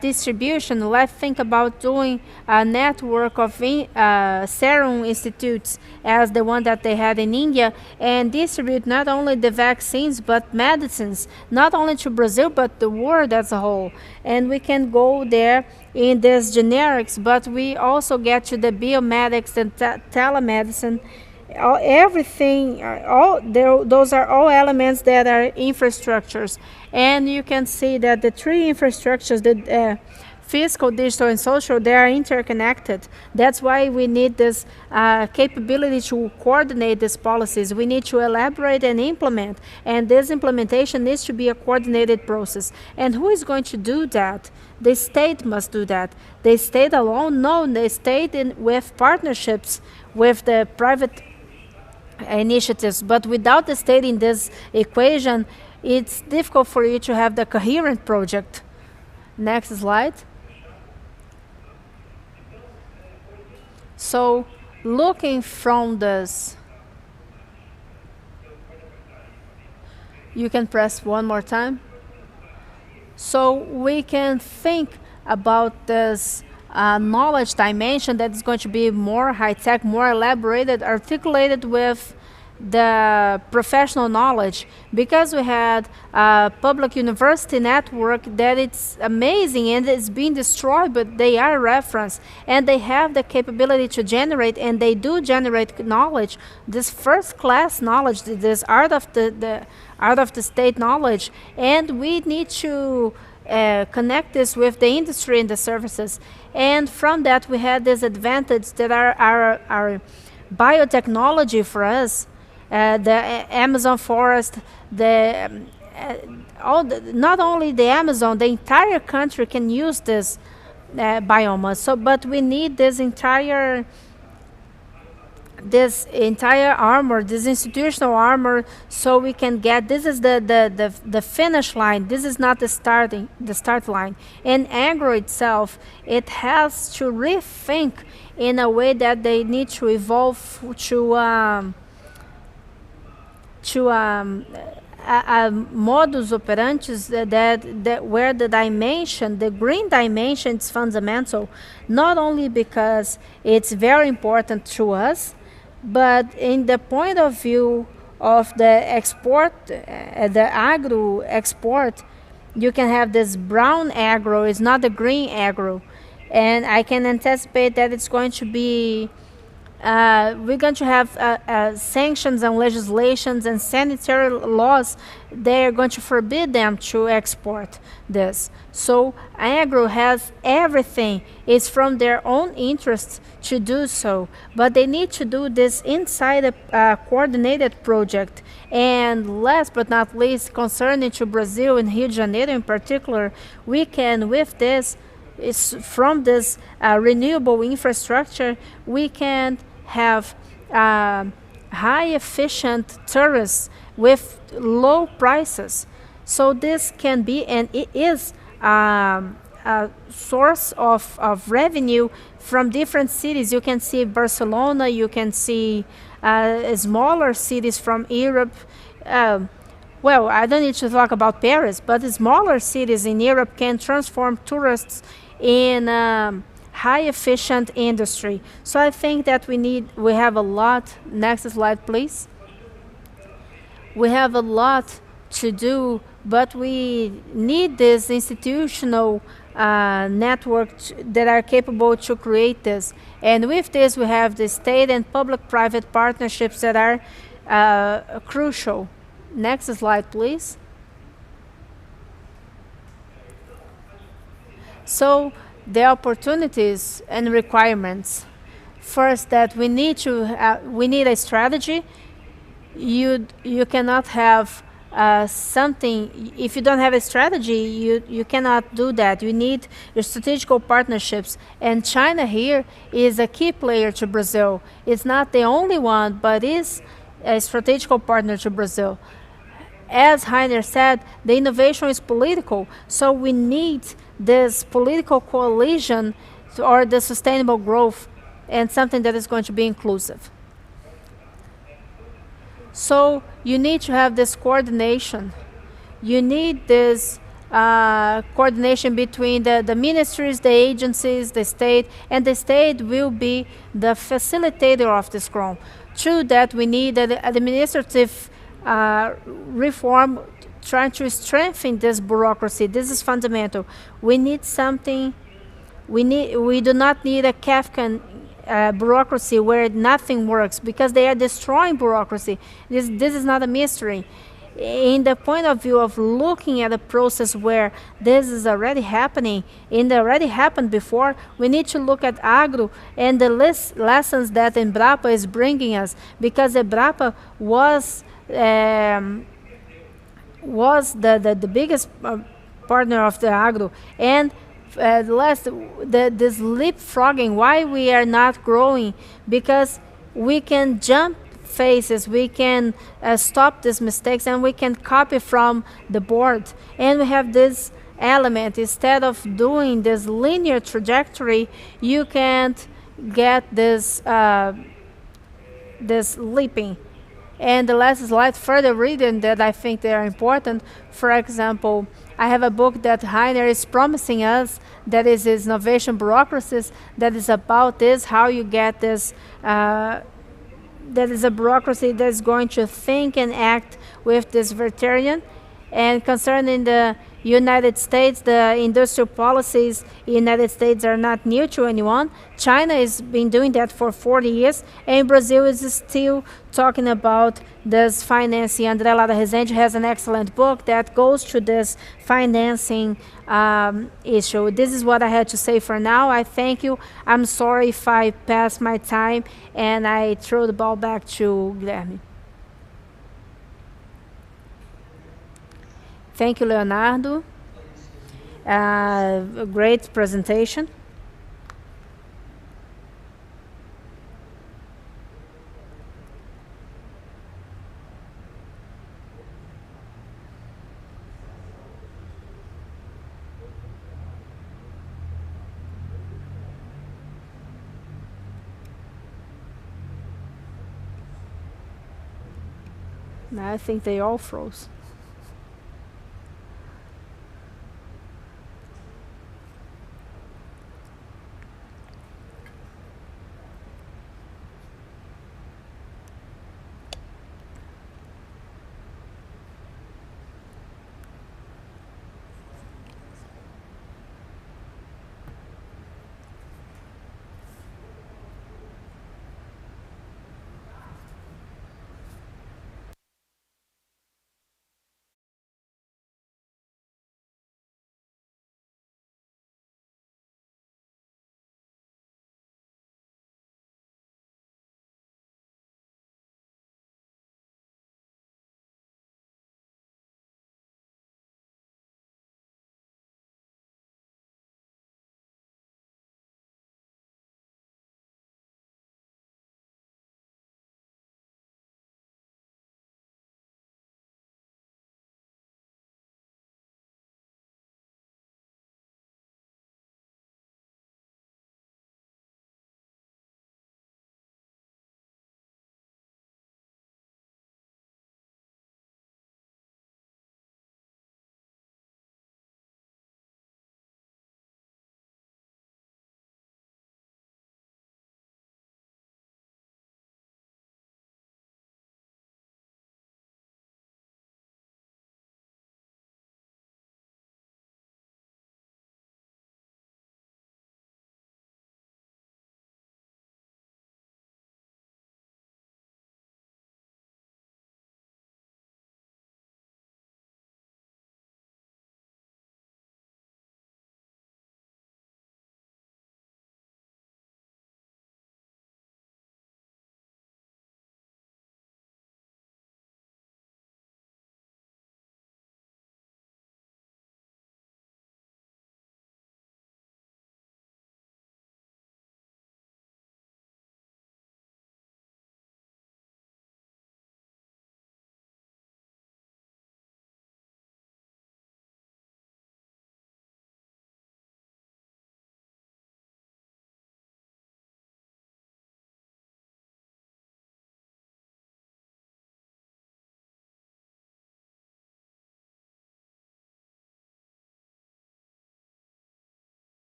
distribution. Let's think about doing a network of serum institutes as the one that they had in India, and distribute not only the vaccines but medicines, not only to Brazil but the world as a whole. And we can go there in these generics, but we also get to the biomedics and telemedicine. Everything, those are all elements that are infrastructures. And you can see that the three infrastructures, the physical, digital, and social, they are interconnected. That's why we need this capability to coordinate these policies. We need to elaborate and implement, and this implementation needs to be a coordinated process. And who is going to do that? The state must do that. The state alone? No, the state with partnerships with the private initiatives. But without the state in this equation, it's difficult for you to have the coherent project. Next slide. So, looking from this, you can press one more time. So we can think about this knowledge dimension that is going to be more high-tech, more elaborated, articulated with the professional knowledge, because we had a public university network that it's amazing and it's being destroyed, but they are reference and they have the capability to generate, and they do generate knowledge, this first-class knowledge, this art of the art of the state knowledge. And we need to connect this with the industry and the services. And from that we had this advantage that our biotechnology for us, the Amazon forest, not only the Amazon, the entire country can use this biome. So, but we need this entire armor, this institutional armor, so we can get, this is the finish line. This is not the start line. And agro itself, it has to rethink in a way that they need to evolve to a modus operandi that where the dimension, the green dimension, is fundamental, not only because it's very important to us, but in the point of view of the export, the agro export, you can have this brown agro, it's not the green agro. And I can anticipate that it's going to be we're going to have sanctions and legislations and sanitary laws. They're going to forbid them to export this. So agro has everything. It's from their own interest to do so, but they need to do this inside a coordinated project. And last but not least, concerning to Brazil and Rio de Janeiro in particular, we can, with this, is from this renewable infrastructure, we can have high efficient tourists with low prices. So this can be, and it is a source of revenue from different cities. You can see Barcelona, you can see smaller cities from Europe. Well, I don't need to talk about Paris, but the smaller cities in Europe can transform tourists in high efficient industry. So I think that we have a lot. Next slide, please. We have a lot to do, but we need this institutional network that are capable to create this. And with this, we have the state and public-private partnerships that are crucial. Next slide, please. So the opportunities and requirements. First, that we need a strategy. You cannot have something. If you don't have a strategy, you cannot do that. You need your strategical partnerships, and China here is a key player to Brazil. It's not the only one, but is a strategical partner to Brazil. As Heiner said, the innovation is political, so we need this political coalition or the sustainable growth and something that is going to be inclusive. So you need to have this coordination. You need this coordination between the ministries, the agencies, the state, and the state will be the facilitator of this growth. True that we need an administrative reform trying to strengthen this bureaucracy. This is fundamental. We need something. We do not need a Kafkan bureaucracy where nothing works, because they are destroying bureaucracy. This is not a mystery. In the point of view of looking at a process where this is already happening, and already happened before, we need to look at agro and the lessons that Embrapa is bringing us, because Embrapa was the biggest partner of the agro, and this leapfrogging, why we are not growing, because we can jump phases, we can stop these mistakes, and we can copy from the board. And we have this element, instead of doing this linear trajectory, you can't get this leaping. And the last slide, further reading that I think they are important. For example, I have a book that Heiner is promising us, that is his innovation bureaucracies, that is about this, how you get this, that is a bureaucracy that is going to think and act with this vegetarian. And concerning the United States, the industrial policies in the United States are not new to anyone. China has been doing that for 40 years, and Brazil is still talking about this financing. André Lara Rezende has an excellent book that goes to this financing issue. This is what I had to say for now. I thank you. I'm sorry if I passed my time, and I throw the ball back to Guilherme. Thank you, Leonardo. A great presentation. I think they all froze.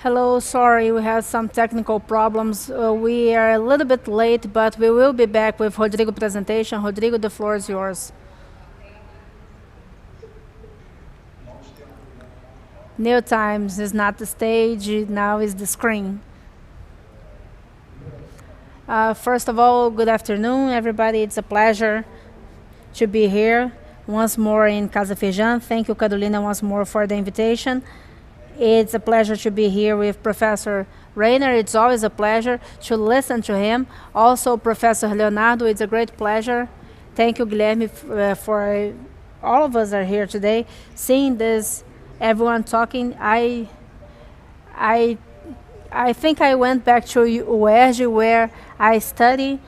Hello, sorry, we had some technical problems. We are a little bit late, but we will be back with Rodrigo presentation. Rodrigo, the floor is yours. New Times is not the stage, now is the screen. First of all, good afternoon, everybody. It's a pleasure to be here once more in Casa Feijão. Thank you, Carolina, once more for the invitation. It's a pleasure to be here with Professor Rainer. It's always a pleasure to listen to him. Also, Professor Leonardo, it's a great pleasure. Thank you, Guilherme, for all of us are here today. Seeing this, everyone talking, I think I went back to UERJ where I studied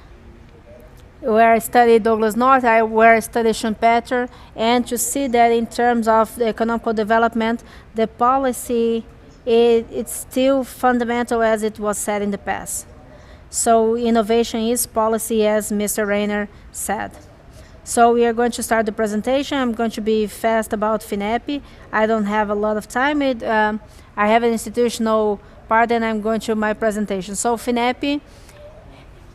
Douglas North, where I studied Schumpeter, and to see that in terms of the economic development, the policy, it's still fundamental as it was said in the past. So innovation is policy, as Mr. Rainer said. So we are going to start the presentation. I'm going to be fast about FINEP. I don't have a lot of time. I have an institutional part, and I'm going to my presentation. So FINEP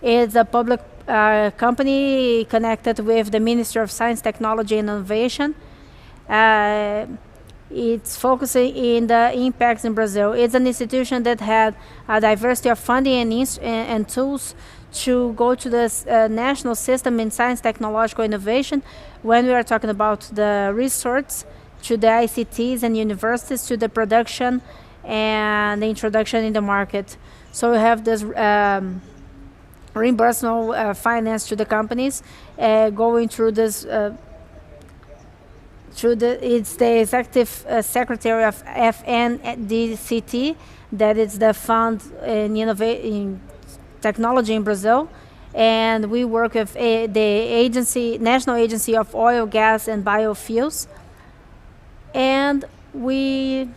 is a public company connected with the Ministry of Science, Technology and Innovation. It's focusing in the impacts in Brazil. It's an institution that had a diversity of funding and tools to go to this national system in science, technological innovation. When we are talking about the research, to the ICTs and universities, to the production and the introduction in the market. So we have this reimbursement finance to the companies going through this it's the executive secretary of FNDCT, that is the fund in technology in Brazil, and we work with the National Agency of Oil, Gas and Biofuels, and we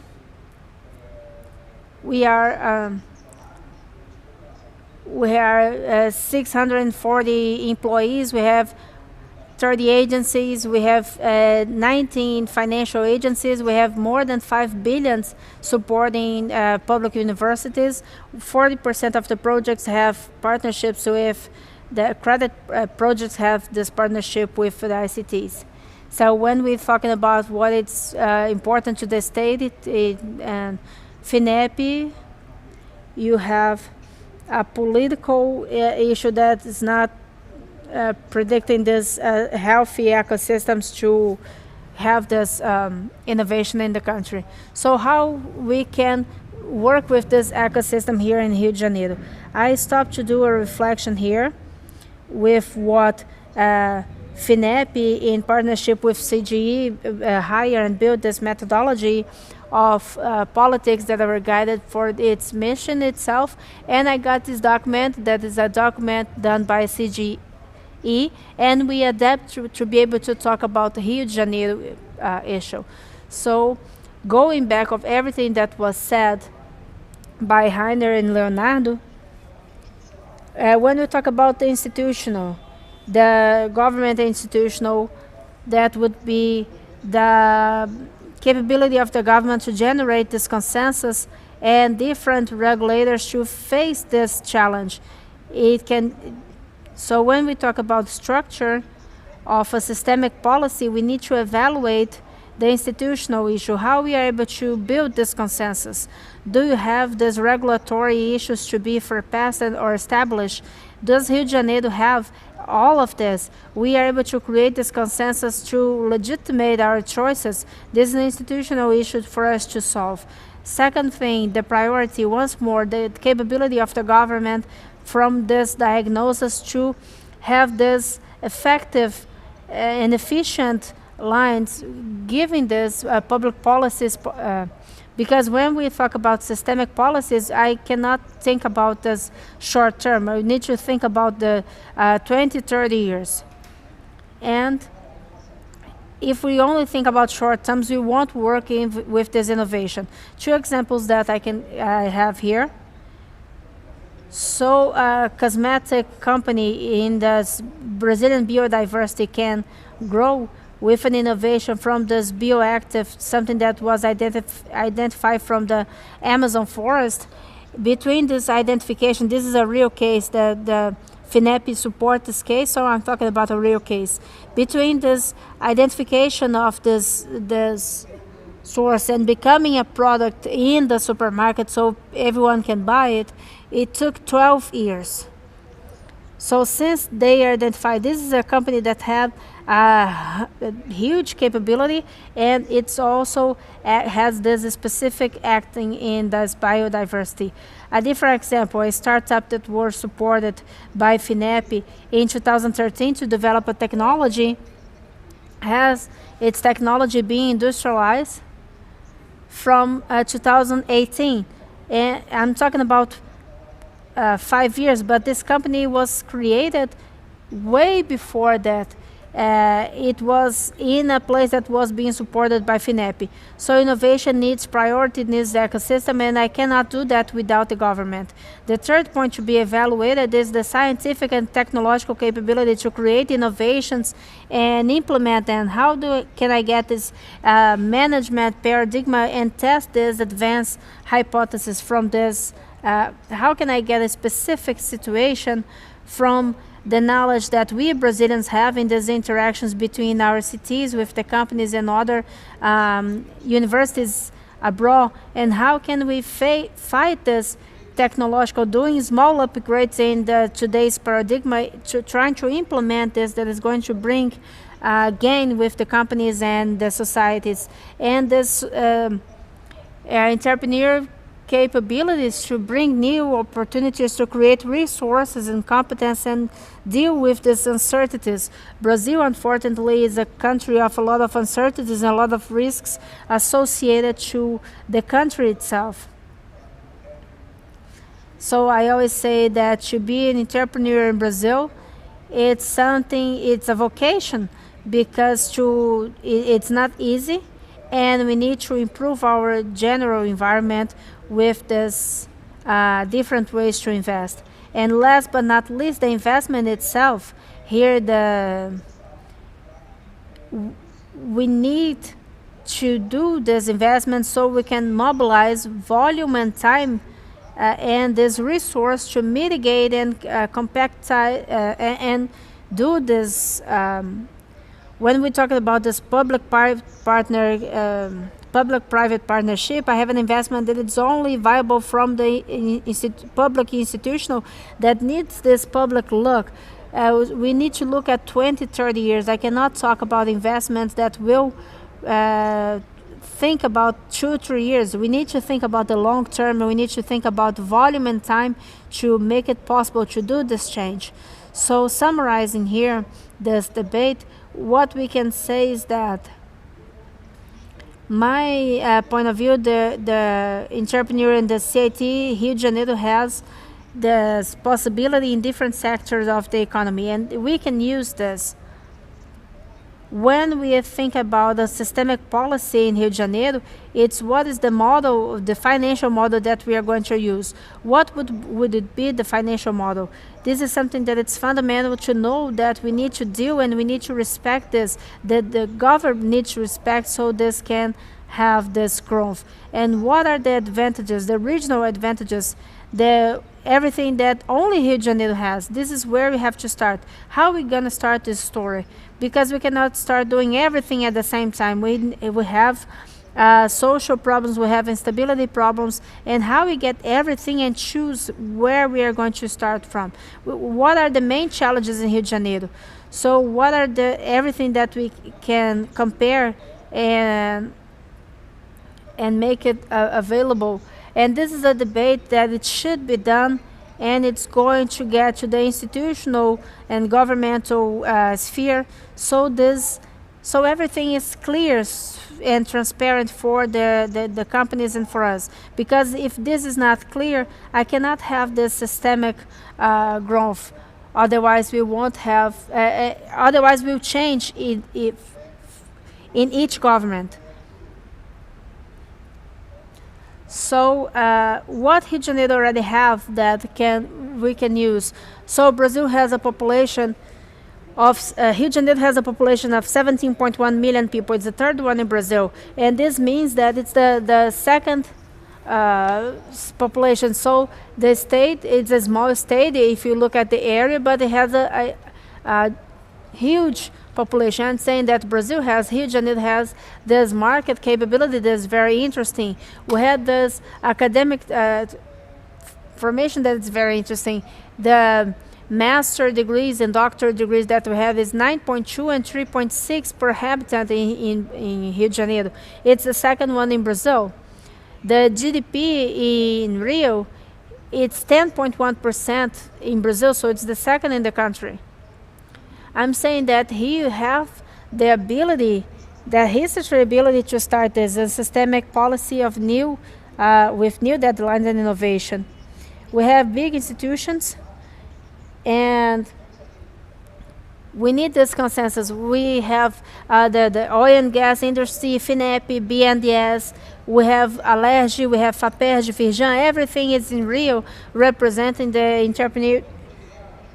are 640 employees. We have 30 agencies. We have 19 financial agencies. We have more than 5 billion supporting public universities. 40% of the projects have partnerships with the credit projects have this partnership with the ICTs. So when we're talking about what is important to the state, FINEP, you have a political issue that is not predicting this healthy ecosystems to have this innovation in the country. So how we can work with this ecosystem here in Rio de Janeiro? I stopped to do a reflection here with what FINEP in partnership with CGE hire and build this methodology of politics that are guided for its mission itself. And I got this document that is a document done by CGE, and we adapt to be able to talk about the Rio de Janeiro issue. So going back of everything that was said by Rainer and Leonardo, when we talk about the institutional, the government institutional, that would be the capability of the government to generate this consensus and different regulators to face this challenge. So when we talk about structure of a systemic policy, we need to evaluate the institutional issue, how we are able to build this consensus. Do you have these regulatory issues to be surpassed or established? Does Rio de Janeiro have all of this? We are able to create this consensus to legitimate our choices. This is an institutional issue for us to solve. Second thing, the priority, once more, the capability of the government from this diagnosis to have this effective and efficient lines giving this public policies, because when we talk about systemic policies, I cannot think about this short term. I need to think about the 20, 30 years. And if we only think about short terms, we won't work with this innovation. Two examples that I have here. So a cosmetic company in the Brazilian biodiversity can grow with an innovation from this bioactive, something that was identified from the Amazon forest. Between this identification, this is a real case, the FINEP support this case, so I'm talking about a real case. Between this identification of this source and becoming a product in the supermarket so everyone can buy it, it took 12 years. So since they identified, this is a company that had a huge capability, and it's also has this specific acting in this biodiversity. A different example, a startup that was supported by FINEP in 2013 to develop a technology, has its technology being industrialized from 2018. And I'm talking about 5 years, but this company was created way before that. It was in a place that was being supported by FINEP. So innovation needs priority, needs the ecosystem, and I cannot do that without the government. The third point to be evaluated is the scientific and technological capability to create innovations and implement them. How can I get this management paradigm and test this advanced hypothesis from this? How can I get a specific situation from the knowledge that we Brazilians have in these interactions between our cities with the companies and other universities abroad, and how can we fight this technological, doing small upgrades in today's paradigm, trying to implement this that is going to bring gain with the companies and the societies, and this entrepreneur capabilities to bring new opportunities to create resources and competence and deal with these uncertainties. Brazil, unfortunately, is a country of a lot of uncertainties and a lot of risks associated to the country itself. So I always say that to be an entrepreneur in Brazil, it's a vocation, because it's not easy, and we need to improve our general environment with this different ways to invest. And last but not least, the investment itself. Here we need to do this investment so we can mobilize volume and time and this resource to mitigate and compact and do this. When we talk about this public-private partnership, I have an investment that is only viable from the public institutional that needs this public look. We need to look at 20, 30 years. I cannot talk about investments that will think about 2, 3 years. We need to think about the long term, and we need to think about volume and time to make it possible to do this change. So summarizing here this debate, what we can say is that my point of view, the entrepreneur in the CIT Rio de Janeiro has this possibility in different sectors of the economy, and we can use this. When we think about the systemic policy in Rio de Janeiro, it's what is the model, the financial model that we are going to use. What would it be, the financial model? This is something that it's fundamental to know that we need to deal, and we need to respect this, that the government needs to respect so this can have this growth. And what are the advantages, the regional advantages, everything that only Rio de Janeiro has? This is where we have to start. How are we going to start this story? Because we cannot start doing everything at the same time. We have social problems, we have instability problems, and how we get everything and choose where we are going to start from. What are the main challenges in Rio de Janeiro? So what are everything that we can compare and make it available? And this is a debate that it should be done, and it's going to get to the institutional and governmental sphere, so everything is clear and transparent for the companies and for us. Because if this is not clear, I cannot have this systemic growth. Otherwise, we won't have. Otherwise, we'll change in each government. So what Rio de Janeiro already have that we can use? So Brazil has a population Rio de Janeiro has a population of 17.1 million people. It's the third one in Brazil. And this means that it's the second population. So the state, it's a small state if you look at the area, but it has a huge population. I'm saying that Rio de Janeiro has this market capability that's very interesting. We had this academic formation that is very interesting. The master degrees and doctorate degrees that we have is 9.2 and 3.6 per habitant in Rio de Janeiro. It's the second one in Brazil. The GDP in Rio, it's 10.1% in Brazil, so it's the second in the country. I'm saying that here you have the ability, the history ability to start this a systemic policy of with new deadlines and innovation. We have big institutions, and we need this consensus. We have the oil and gas industry, FINEP, BNDES, we have Alerj, we have FAPERJ, Firjan, everything is in Rio representing the entrepreneur.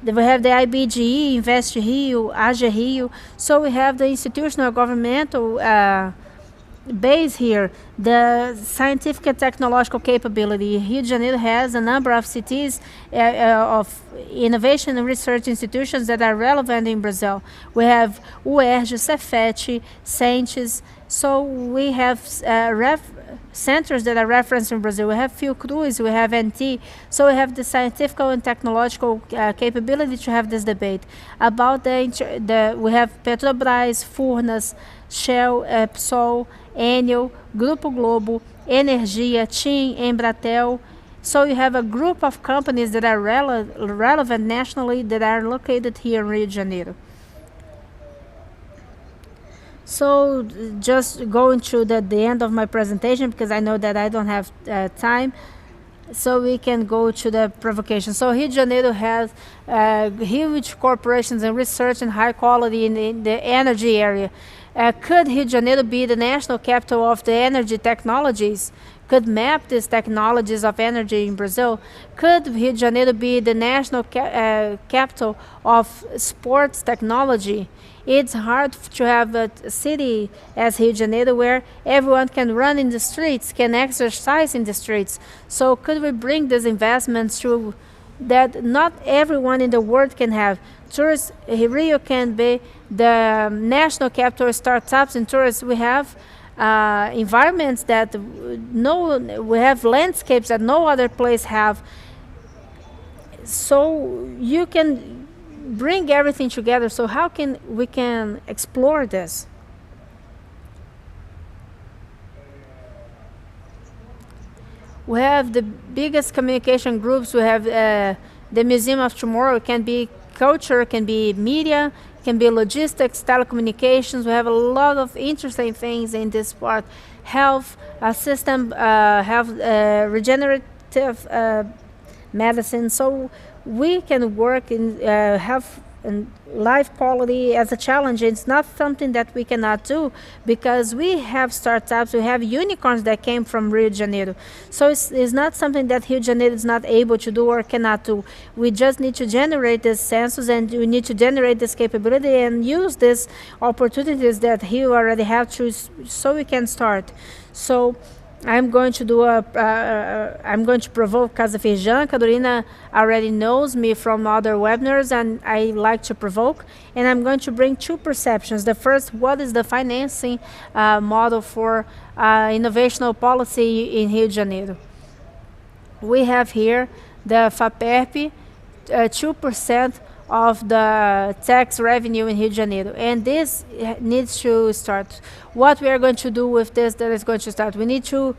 We have the IBGE, Invest Rio, AGE Rio. So we have the institutional governmental base here, the scientific and technological capability. Rio de Janeiro has a number of cities of innovation and research institutions that are relevant in Brazil. We have UERJ, Cefet, Ciência. So we have centers that are referenced in Brazil. We have Fiocruz, we have NT. So we have the scientific and technological capability to have this debate. About we have Petrobras, Furnas, Shell, Epsol, Enel, Grupo Globo, Energia, TIM, Embratel. So you have a group of companies that are relevant nationally that are located here in Rio de Janeiro. So just going to the end of my presentation, because I know that I don't have time, so we can go to the provocation. So Rio de Janeiro has huge corporations and research and high quality in the energy area. Could Rio de Janeiro be the national capital of the energy technologies? Could map these technologies of energy in Brazil? Could Rio de Janeiro be the national capital of sports technology? It's hard to have a city as Rio de Janeiro where everyone can run in the streets, can exercise in the streets. So could we bring these investments to that not everyone in the world can have? Rio can be the national capital of startups and tourists. We have environments that we have landscapes that no other place have. So you can bring everything together. So how can we explore this? We have the biggest communication groups. We have the Museum of Tomorrow. It can be culture, can be media, can be logistics, telecommunications. We have a lot of interesting things in this part. Health, regenerative medicine. So we can work in health and life quality as a challenge. It's not something that we cannot do because we have startups, we have unicorns that came from Rio de Janeiro. So it's not something that Rio de Janeiro is not able to do or cannot do. We just need to generate this census and we need to generate this capability and use these opportunities that Rio already have so we can start. So I'm going to provoke Casa Firjan. Carolina already knows me from other webinars and I like to provoke. And I'm going to bring two perceptions. The first, what is the financing model for innovational policy in Rio de Janeiro? We have here the FAPERP, 2% of the tax revenue in Rio de Janeiro, and this needs to start. What we are going to do with this that is going to start, we need to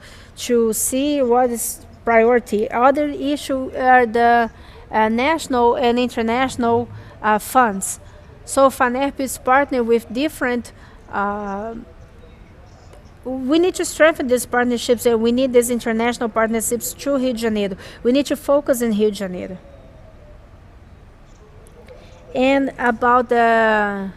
see what is priority. Other issue are the national and international funds. So FANERP is partnering with different we need to strengthen these partnerships and we need these international partnerships to Rio de Janeiro. We need to focus in Rio de Janeiro. And about the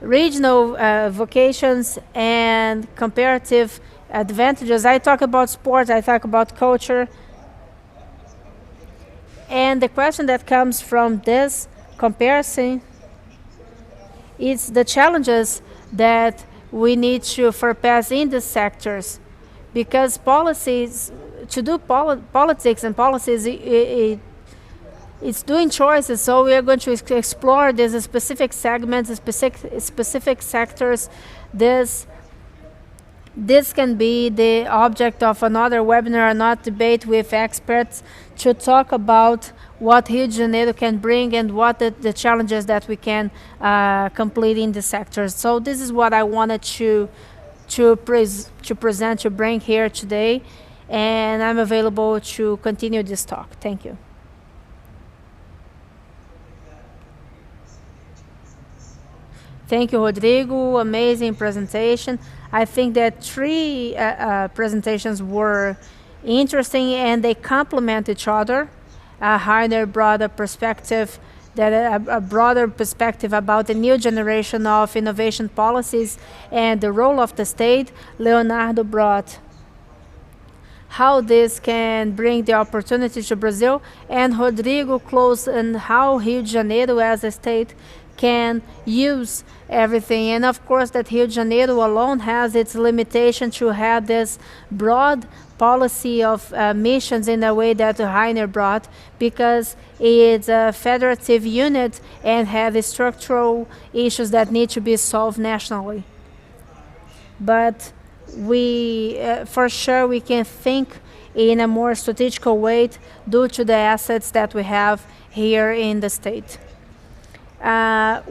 regional vocations and comparative advantages, I talk about sports, I talk about culture. And the question that comes from this comparison it's the challenges that we need to surpass in the sectors, because policies, to do politics and policies, it's doing choices. So we are going to explore these specific segments, specific sectors. This can be the object of another webinar, not debate with experts, to talk about what Rio de Janeiro can bring and what the challenges that we can complete in the sectors. So this is what I wanted to present, to bring here today, and I'm available to continue this talk. Thank you. Thank you, Rodrigo. Amazing presentation. I think that 3 presentations were interesting and they complement each other. Heiner brought a perspective, a broader perspective about the new generation of innovation policies and the role of the state. Leonardo brought how this can bring the opportunity to Brazil, and Rodrigo closed on how Rio de Janeiro as a state can use everything. And of course that Rio de Janeiro alone has its limitation to have this broad policy of missions in a way that Heiner brought, because it's a federative unit and have structural issues that need to be solved nationally. But we, for sure, we can think in a more strategical way due to the assets that we have here in the state. Our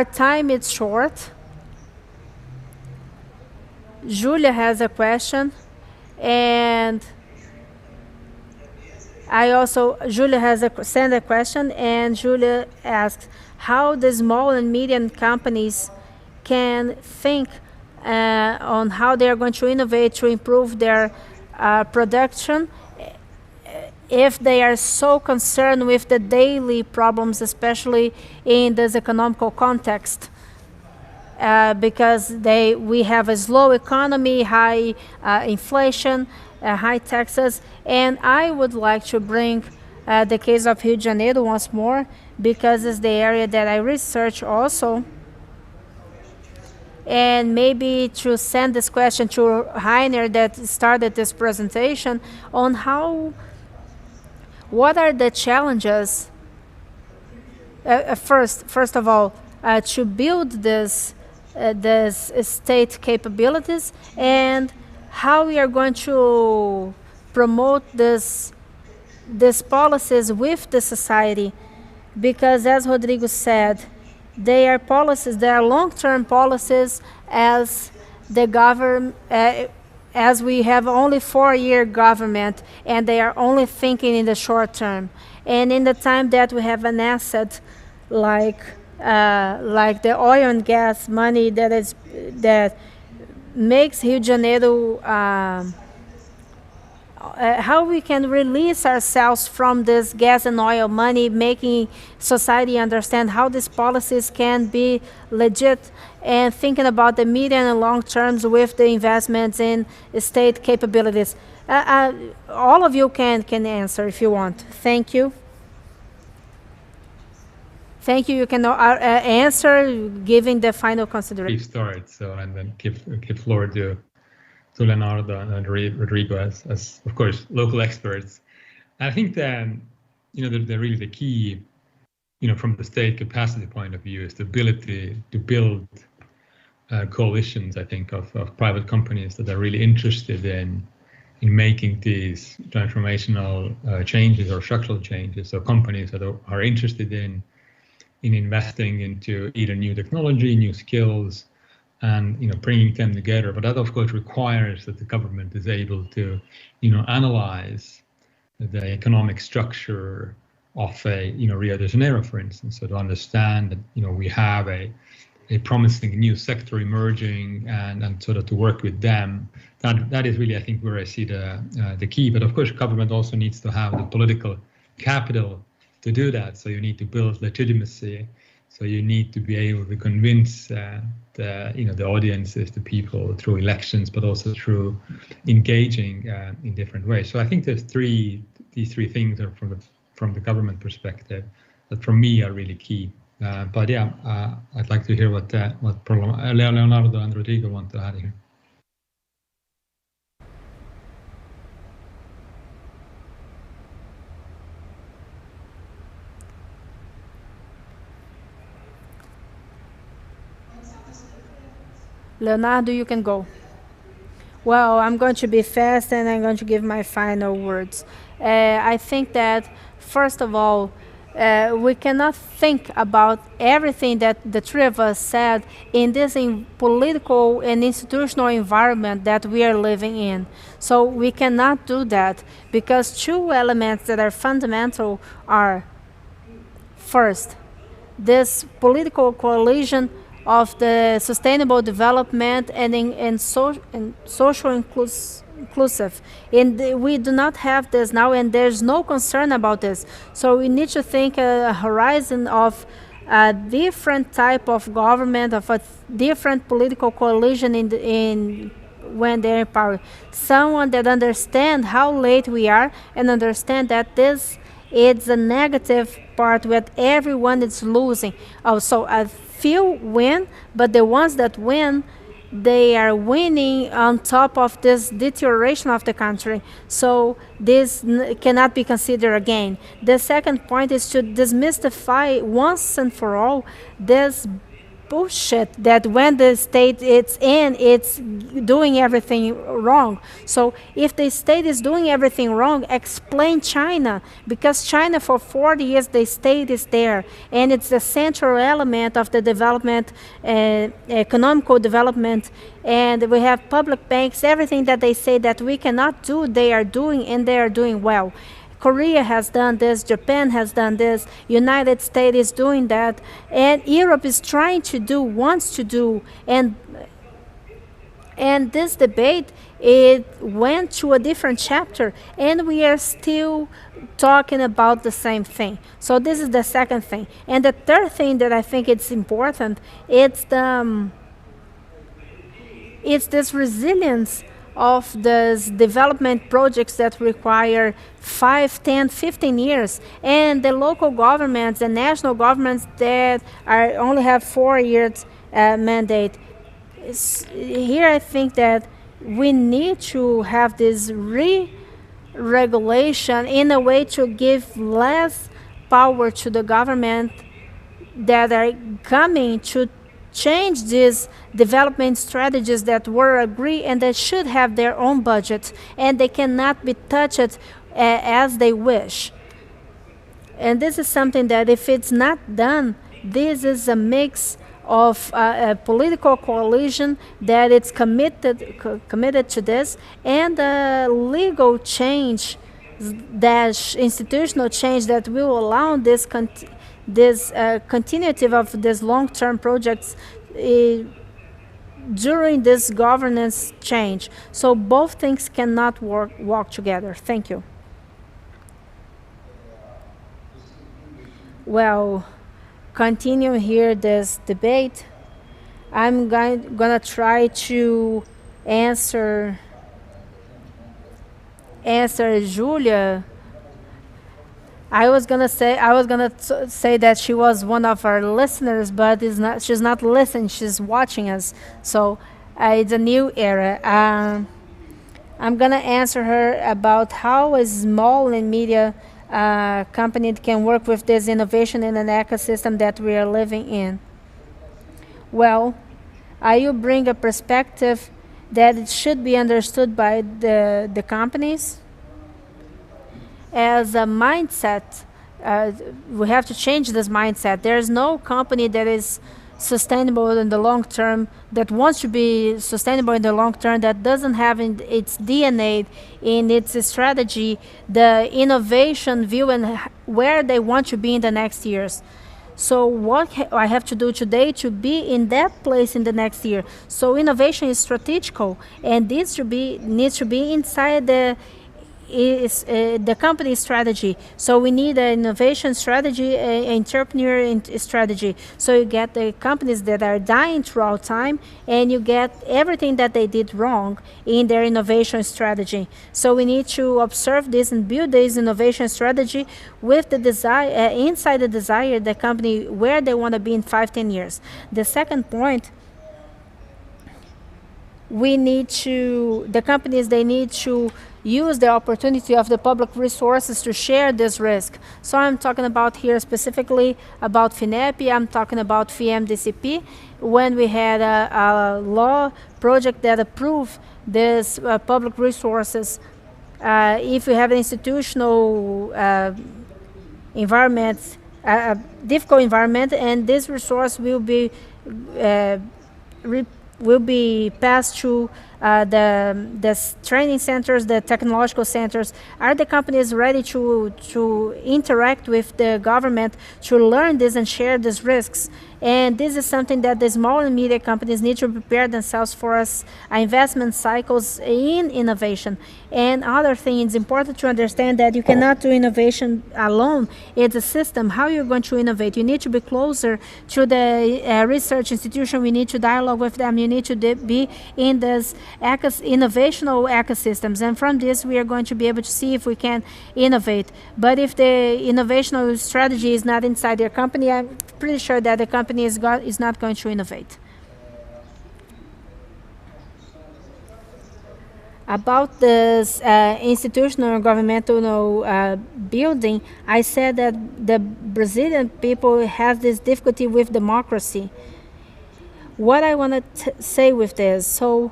time is short. Julia has a question, and Julia has sent a question, and Julia asks how the small and medium companies can think on how they are going to innovate to improve their production, if they are so concerned with the daily problems, especially in this economical context, because we have a slow economy, high inflation, high taxes. And I would like to bring the case of Rio de Janeiro once more, because it's the area that I research also. And maybe to send this question to Heiner that started this presentation on what are the challenges, first of all, to build this state capabilities, and how we are going to promote these policies with the society. Because as Rodrigo said, they are policies, they are long-term policies, as the government, as we have only 4-year government, and they are only thinking in the short term. And in the time that we have an asset like the oil and gas money that makes Rio de Janeiro, how we can release ourselves from this gas and oil money, making society understand how these policies can be legit, and thinking about the medium and long terms with the investments in state capabilities. All of you can answer if you want. Thank you. Thank you. You can answer, giving the final consideration. Start, so, and then give floor to Leonardo and Rodrigo as of course local experts. I think that really the key, from the state capacity point of view, is the ability to build coalitions, I think, of private companies that are really interested in making these transformational changes or structural changes. So companies that are interested in investing into either new technology, new skills, and bringing them together. But that of course requires that the government is able to analyze the economic structure of Rio de Janeiro, for instance, so to understand that we have a promising new sector emerging, and sort of to work with them. That is really, I think, where I see the key. But of course government also needs to have the political capital to do that. So you need to build legitimacy. So you need to be able to convince the audiences, the people, through elections, but also through engaging in different ways. So I think these three things are from the government perspective that for me are really key But yeah, I'd like to hear what Leonardo and Rodrigo want to add here. Leonardo, you can go. Well, I'm going to be fast and I'm going to give my final words. I think that, first of all, we cannot think about everything that the three of us said in this political and institutional environment that we are living in. So we cannot do that because two elements that are fundamental are, first, this political coalition of the sustainable development and social inclusive. And we do not have this now, and there's no concern about this. So we need to think a horizon of a different type of government, of a different political coalition when they're in power. Someone that understands how late we are and understand that this is a negative part where everyone is losing. So a few win, but the ones that win, they are winning on top of this deterioration of the country. So this cannot be considered again. The second point is to demystify once and for all this bullshit that when the state it's doing everything wrong. So if the state is doing everything wrong, explain China, because China for 40 years the state is there and it's the central element of the development, economical development, and we have public banks. Everything that they say that we cannot do, they are doing, and they are doing well. Korea has done this, Japan has done this, United States is doing that, and Europe is trying to do, wants to do, and this debate, it went to a different chapter, and we are still talking about the same thing. So this is the second thing. And the third thing that I think it's important, it's this resilience of these development projects that require 5, 10, 15 years, and the local governments, the national governments that only have 4 years mandate. Here I think that we need to have this re-regulation in a way to give less power to the government that are coming to change these development strategies that were agreed and that should have their own budget, and they cannot be touched as they wish. And this is something that if it's not done, this is a mix of a political coalition that it's committed to this, and a legal change, dash institutional change that will allow this continuity of these long-term projects during this governance change. So both things cannot walk together. Thank you. Well, continue here this debate. I'm gonna try to answer Julia. I was gonna say that she was one of our listeners, but she's not listening. She's watching us. So it's a new era. I'm gonna answer her about how a small and media company can work with this innovation in an ecosystem that we are living in. Well, I will bring a perspective that it should be understood by the companies as a mindset. We have to change this mindset. There's no company that is sustainable in the long term, that wants to be sustainable in the long term, that doesn't have in its DNA, in its strategy, the innovation view and where they want to be in the next years. So what I have to do today to be in that place in the next year? So innovation is strategical, and this needs to be inside is the company strategy. So we need an innovation strategy, an entrepreneur strategy. So you get the companies that are dying throughout time, and you get everything that they did wrong in their innovation strategy. So we need to observe this and build this innovation strategy with the desire, inside the desire, the company, where they want to be in 5-10 years. The second point, the companies, they need to use the opportunity of the public resources to share this risk. So I'm talking about here specifically about FINEP, I'm talking about FIEM-DCP, when we had a law project that approved this public resources. If we have an institutional environment, a difficult environment, and this resource will be passed to the training centers, the technological centers. Are the companies ready to interact with the government to learn this and share these risks? And this is something that the small and medium companies need to prepare themselves for investment cycles in innovation. And other thing, it's important to understand that you cannot do innovation alone. It's a system. How you're going to innovate? You need to be closer to the research institution. We need to dialogue with them. You need to be in this innovational ecosystems. And from this, we are going to be able to see if we can innovate. But if the innovational strategy is not inside your company, I'm pretty sure that the company is not going to innovate. About this institutional governmental building, I said that the Brazilian people have this difficulty with democracy. What I want to say with this, so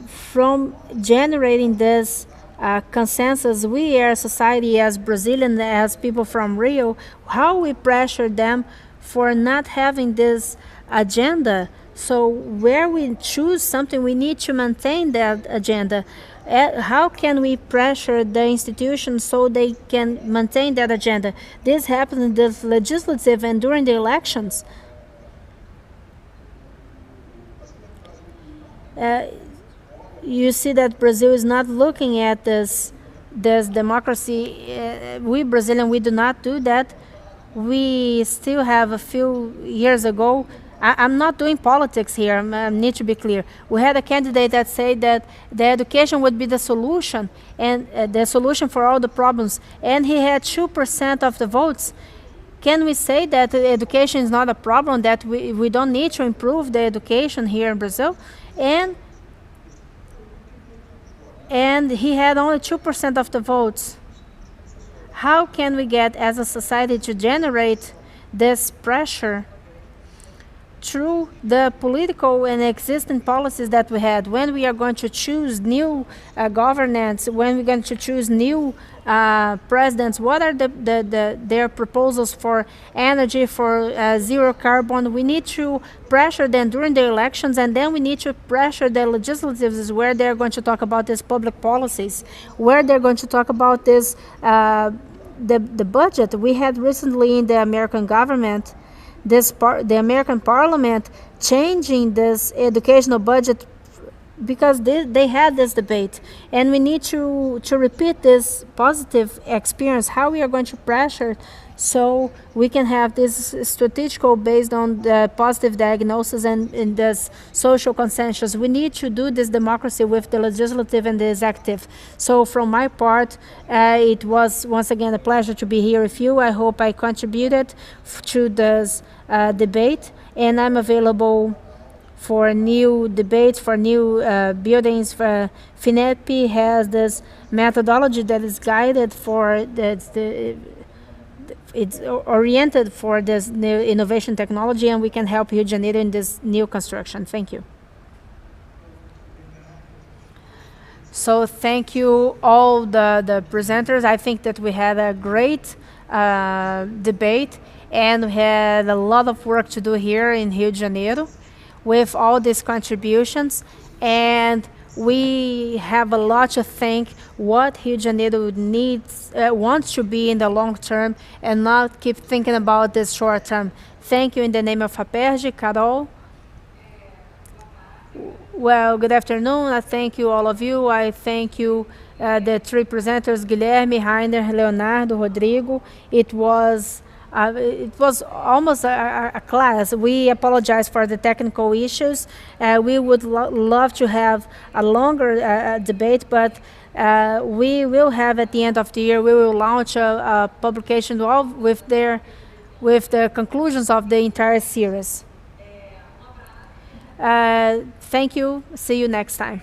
from generating this consensus, we as society, as Brazilian, as people from Rio, how we pressure them for not having this agenda. So where we choose something, we need to maintain that agenda. How can we pressure the institutions so they can maintain that agenda? This happens in the legislative and during the elections. You see that Brazil is not looking at this democracy. We Brazilians, we do not do that. We still have a few years ago, I'm not doing politics here, I need to be clear. We had a candidate that said that the education would be the solution, and the solution for all the problems, and he had 2% of the votes. Can we say that education is not a problem, that we don't need to improve the education here in Brazil? And he had only 2% of the votes. How can we get as a society to generate this pressure through the political and existing policies that we had? When we are going to choose new governance, when we're going to choose new presidents, what are their proposals for energy, for zero carbon? We need to pressure them during the elections, and then we need to pressure the legislatives where they're going to talk about these public policies, where they're going to talk about this the budget. We had recently in the American government, the American Parliament changing this educational budget because they had this debate, and we need to repeat this positive experience, how we are going to pressure so we can have this strategical based on the positive diagnosis and in this social consensus. We need to do this democracy with the legislative and the executive. So from my part, it was once again a pleasure to be here with you. I hope I contributed to this debate, and I'm available for new debates, for new buildings. FINEP has this methodology that is guided for it's oriented for this new innovation technology, and we can help Rio de Janeiro in this new construction. Thank you. So thank you all the presenters. I think that we had a great debate, and we had a lot of work to do here in Rio de Janeiro with all these contributions, and we have a lot to think what Rio de Janeiro needs, wants to be in the long term, and not keep thinking about this short term. Thank you in the name of FAPERJ, Carol. Well, good afternoon. I thank you, all of you. I thank you, the three presenters, Guilherme, Rainer, Leonardo, Rodrigo. It was almost a class. We apologize for the technical issues. We would love to have a longer debate, but we will have at the end of the year, we will launch a publication with the conclusions of the entire series. Thank you. See you next time.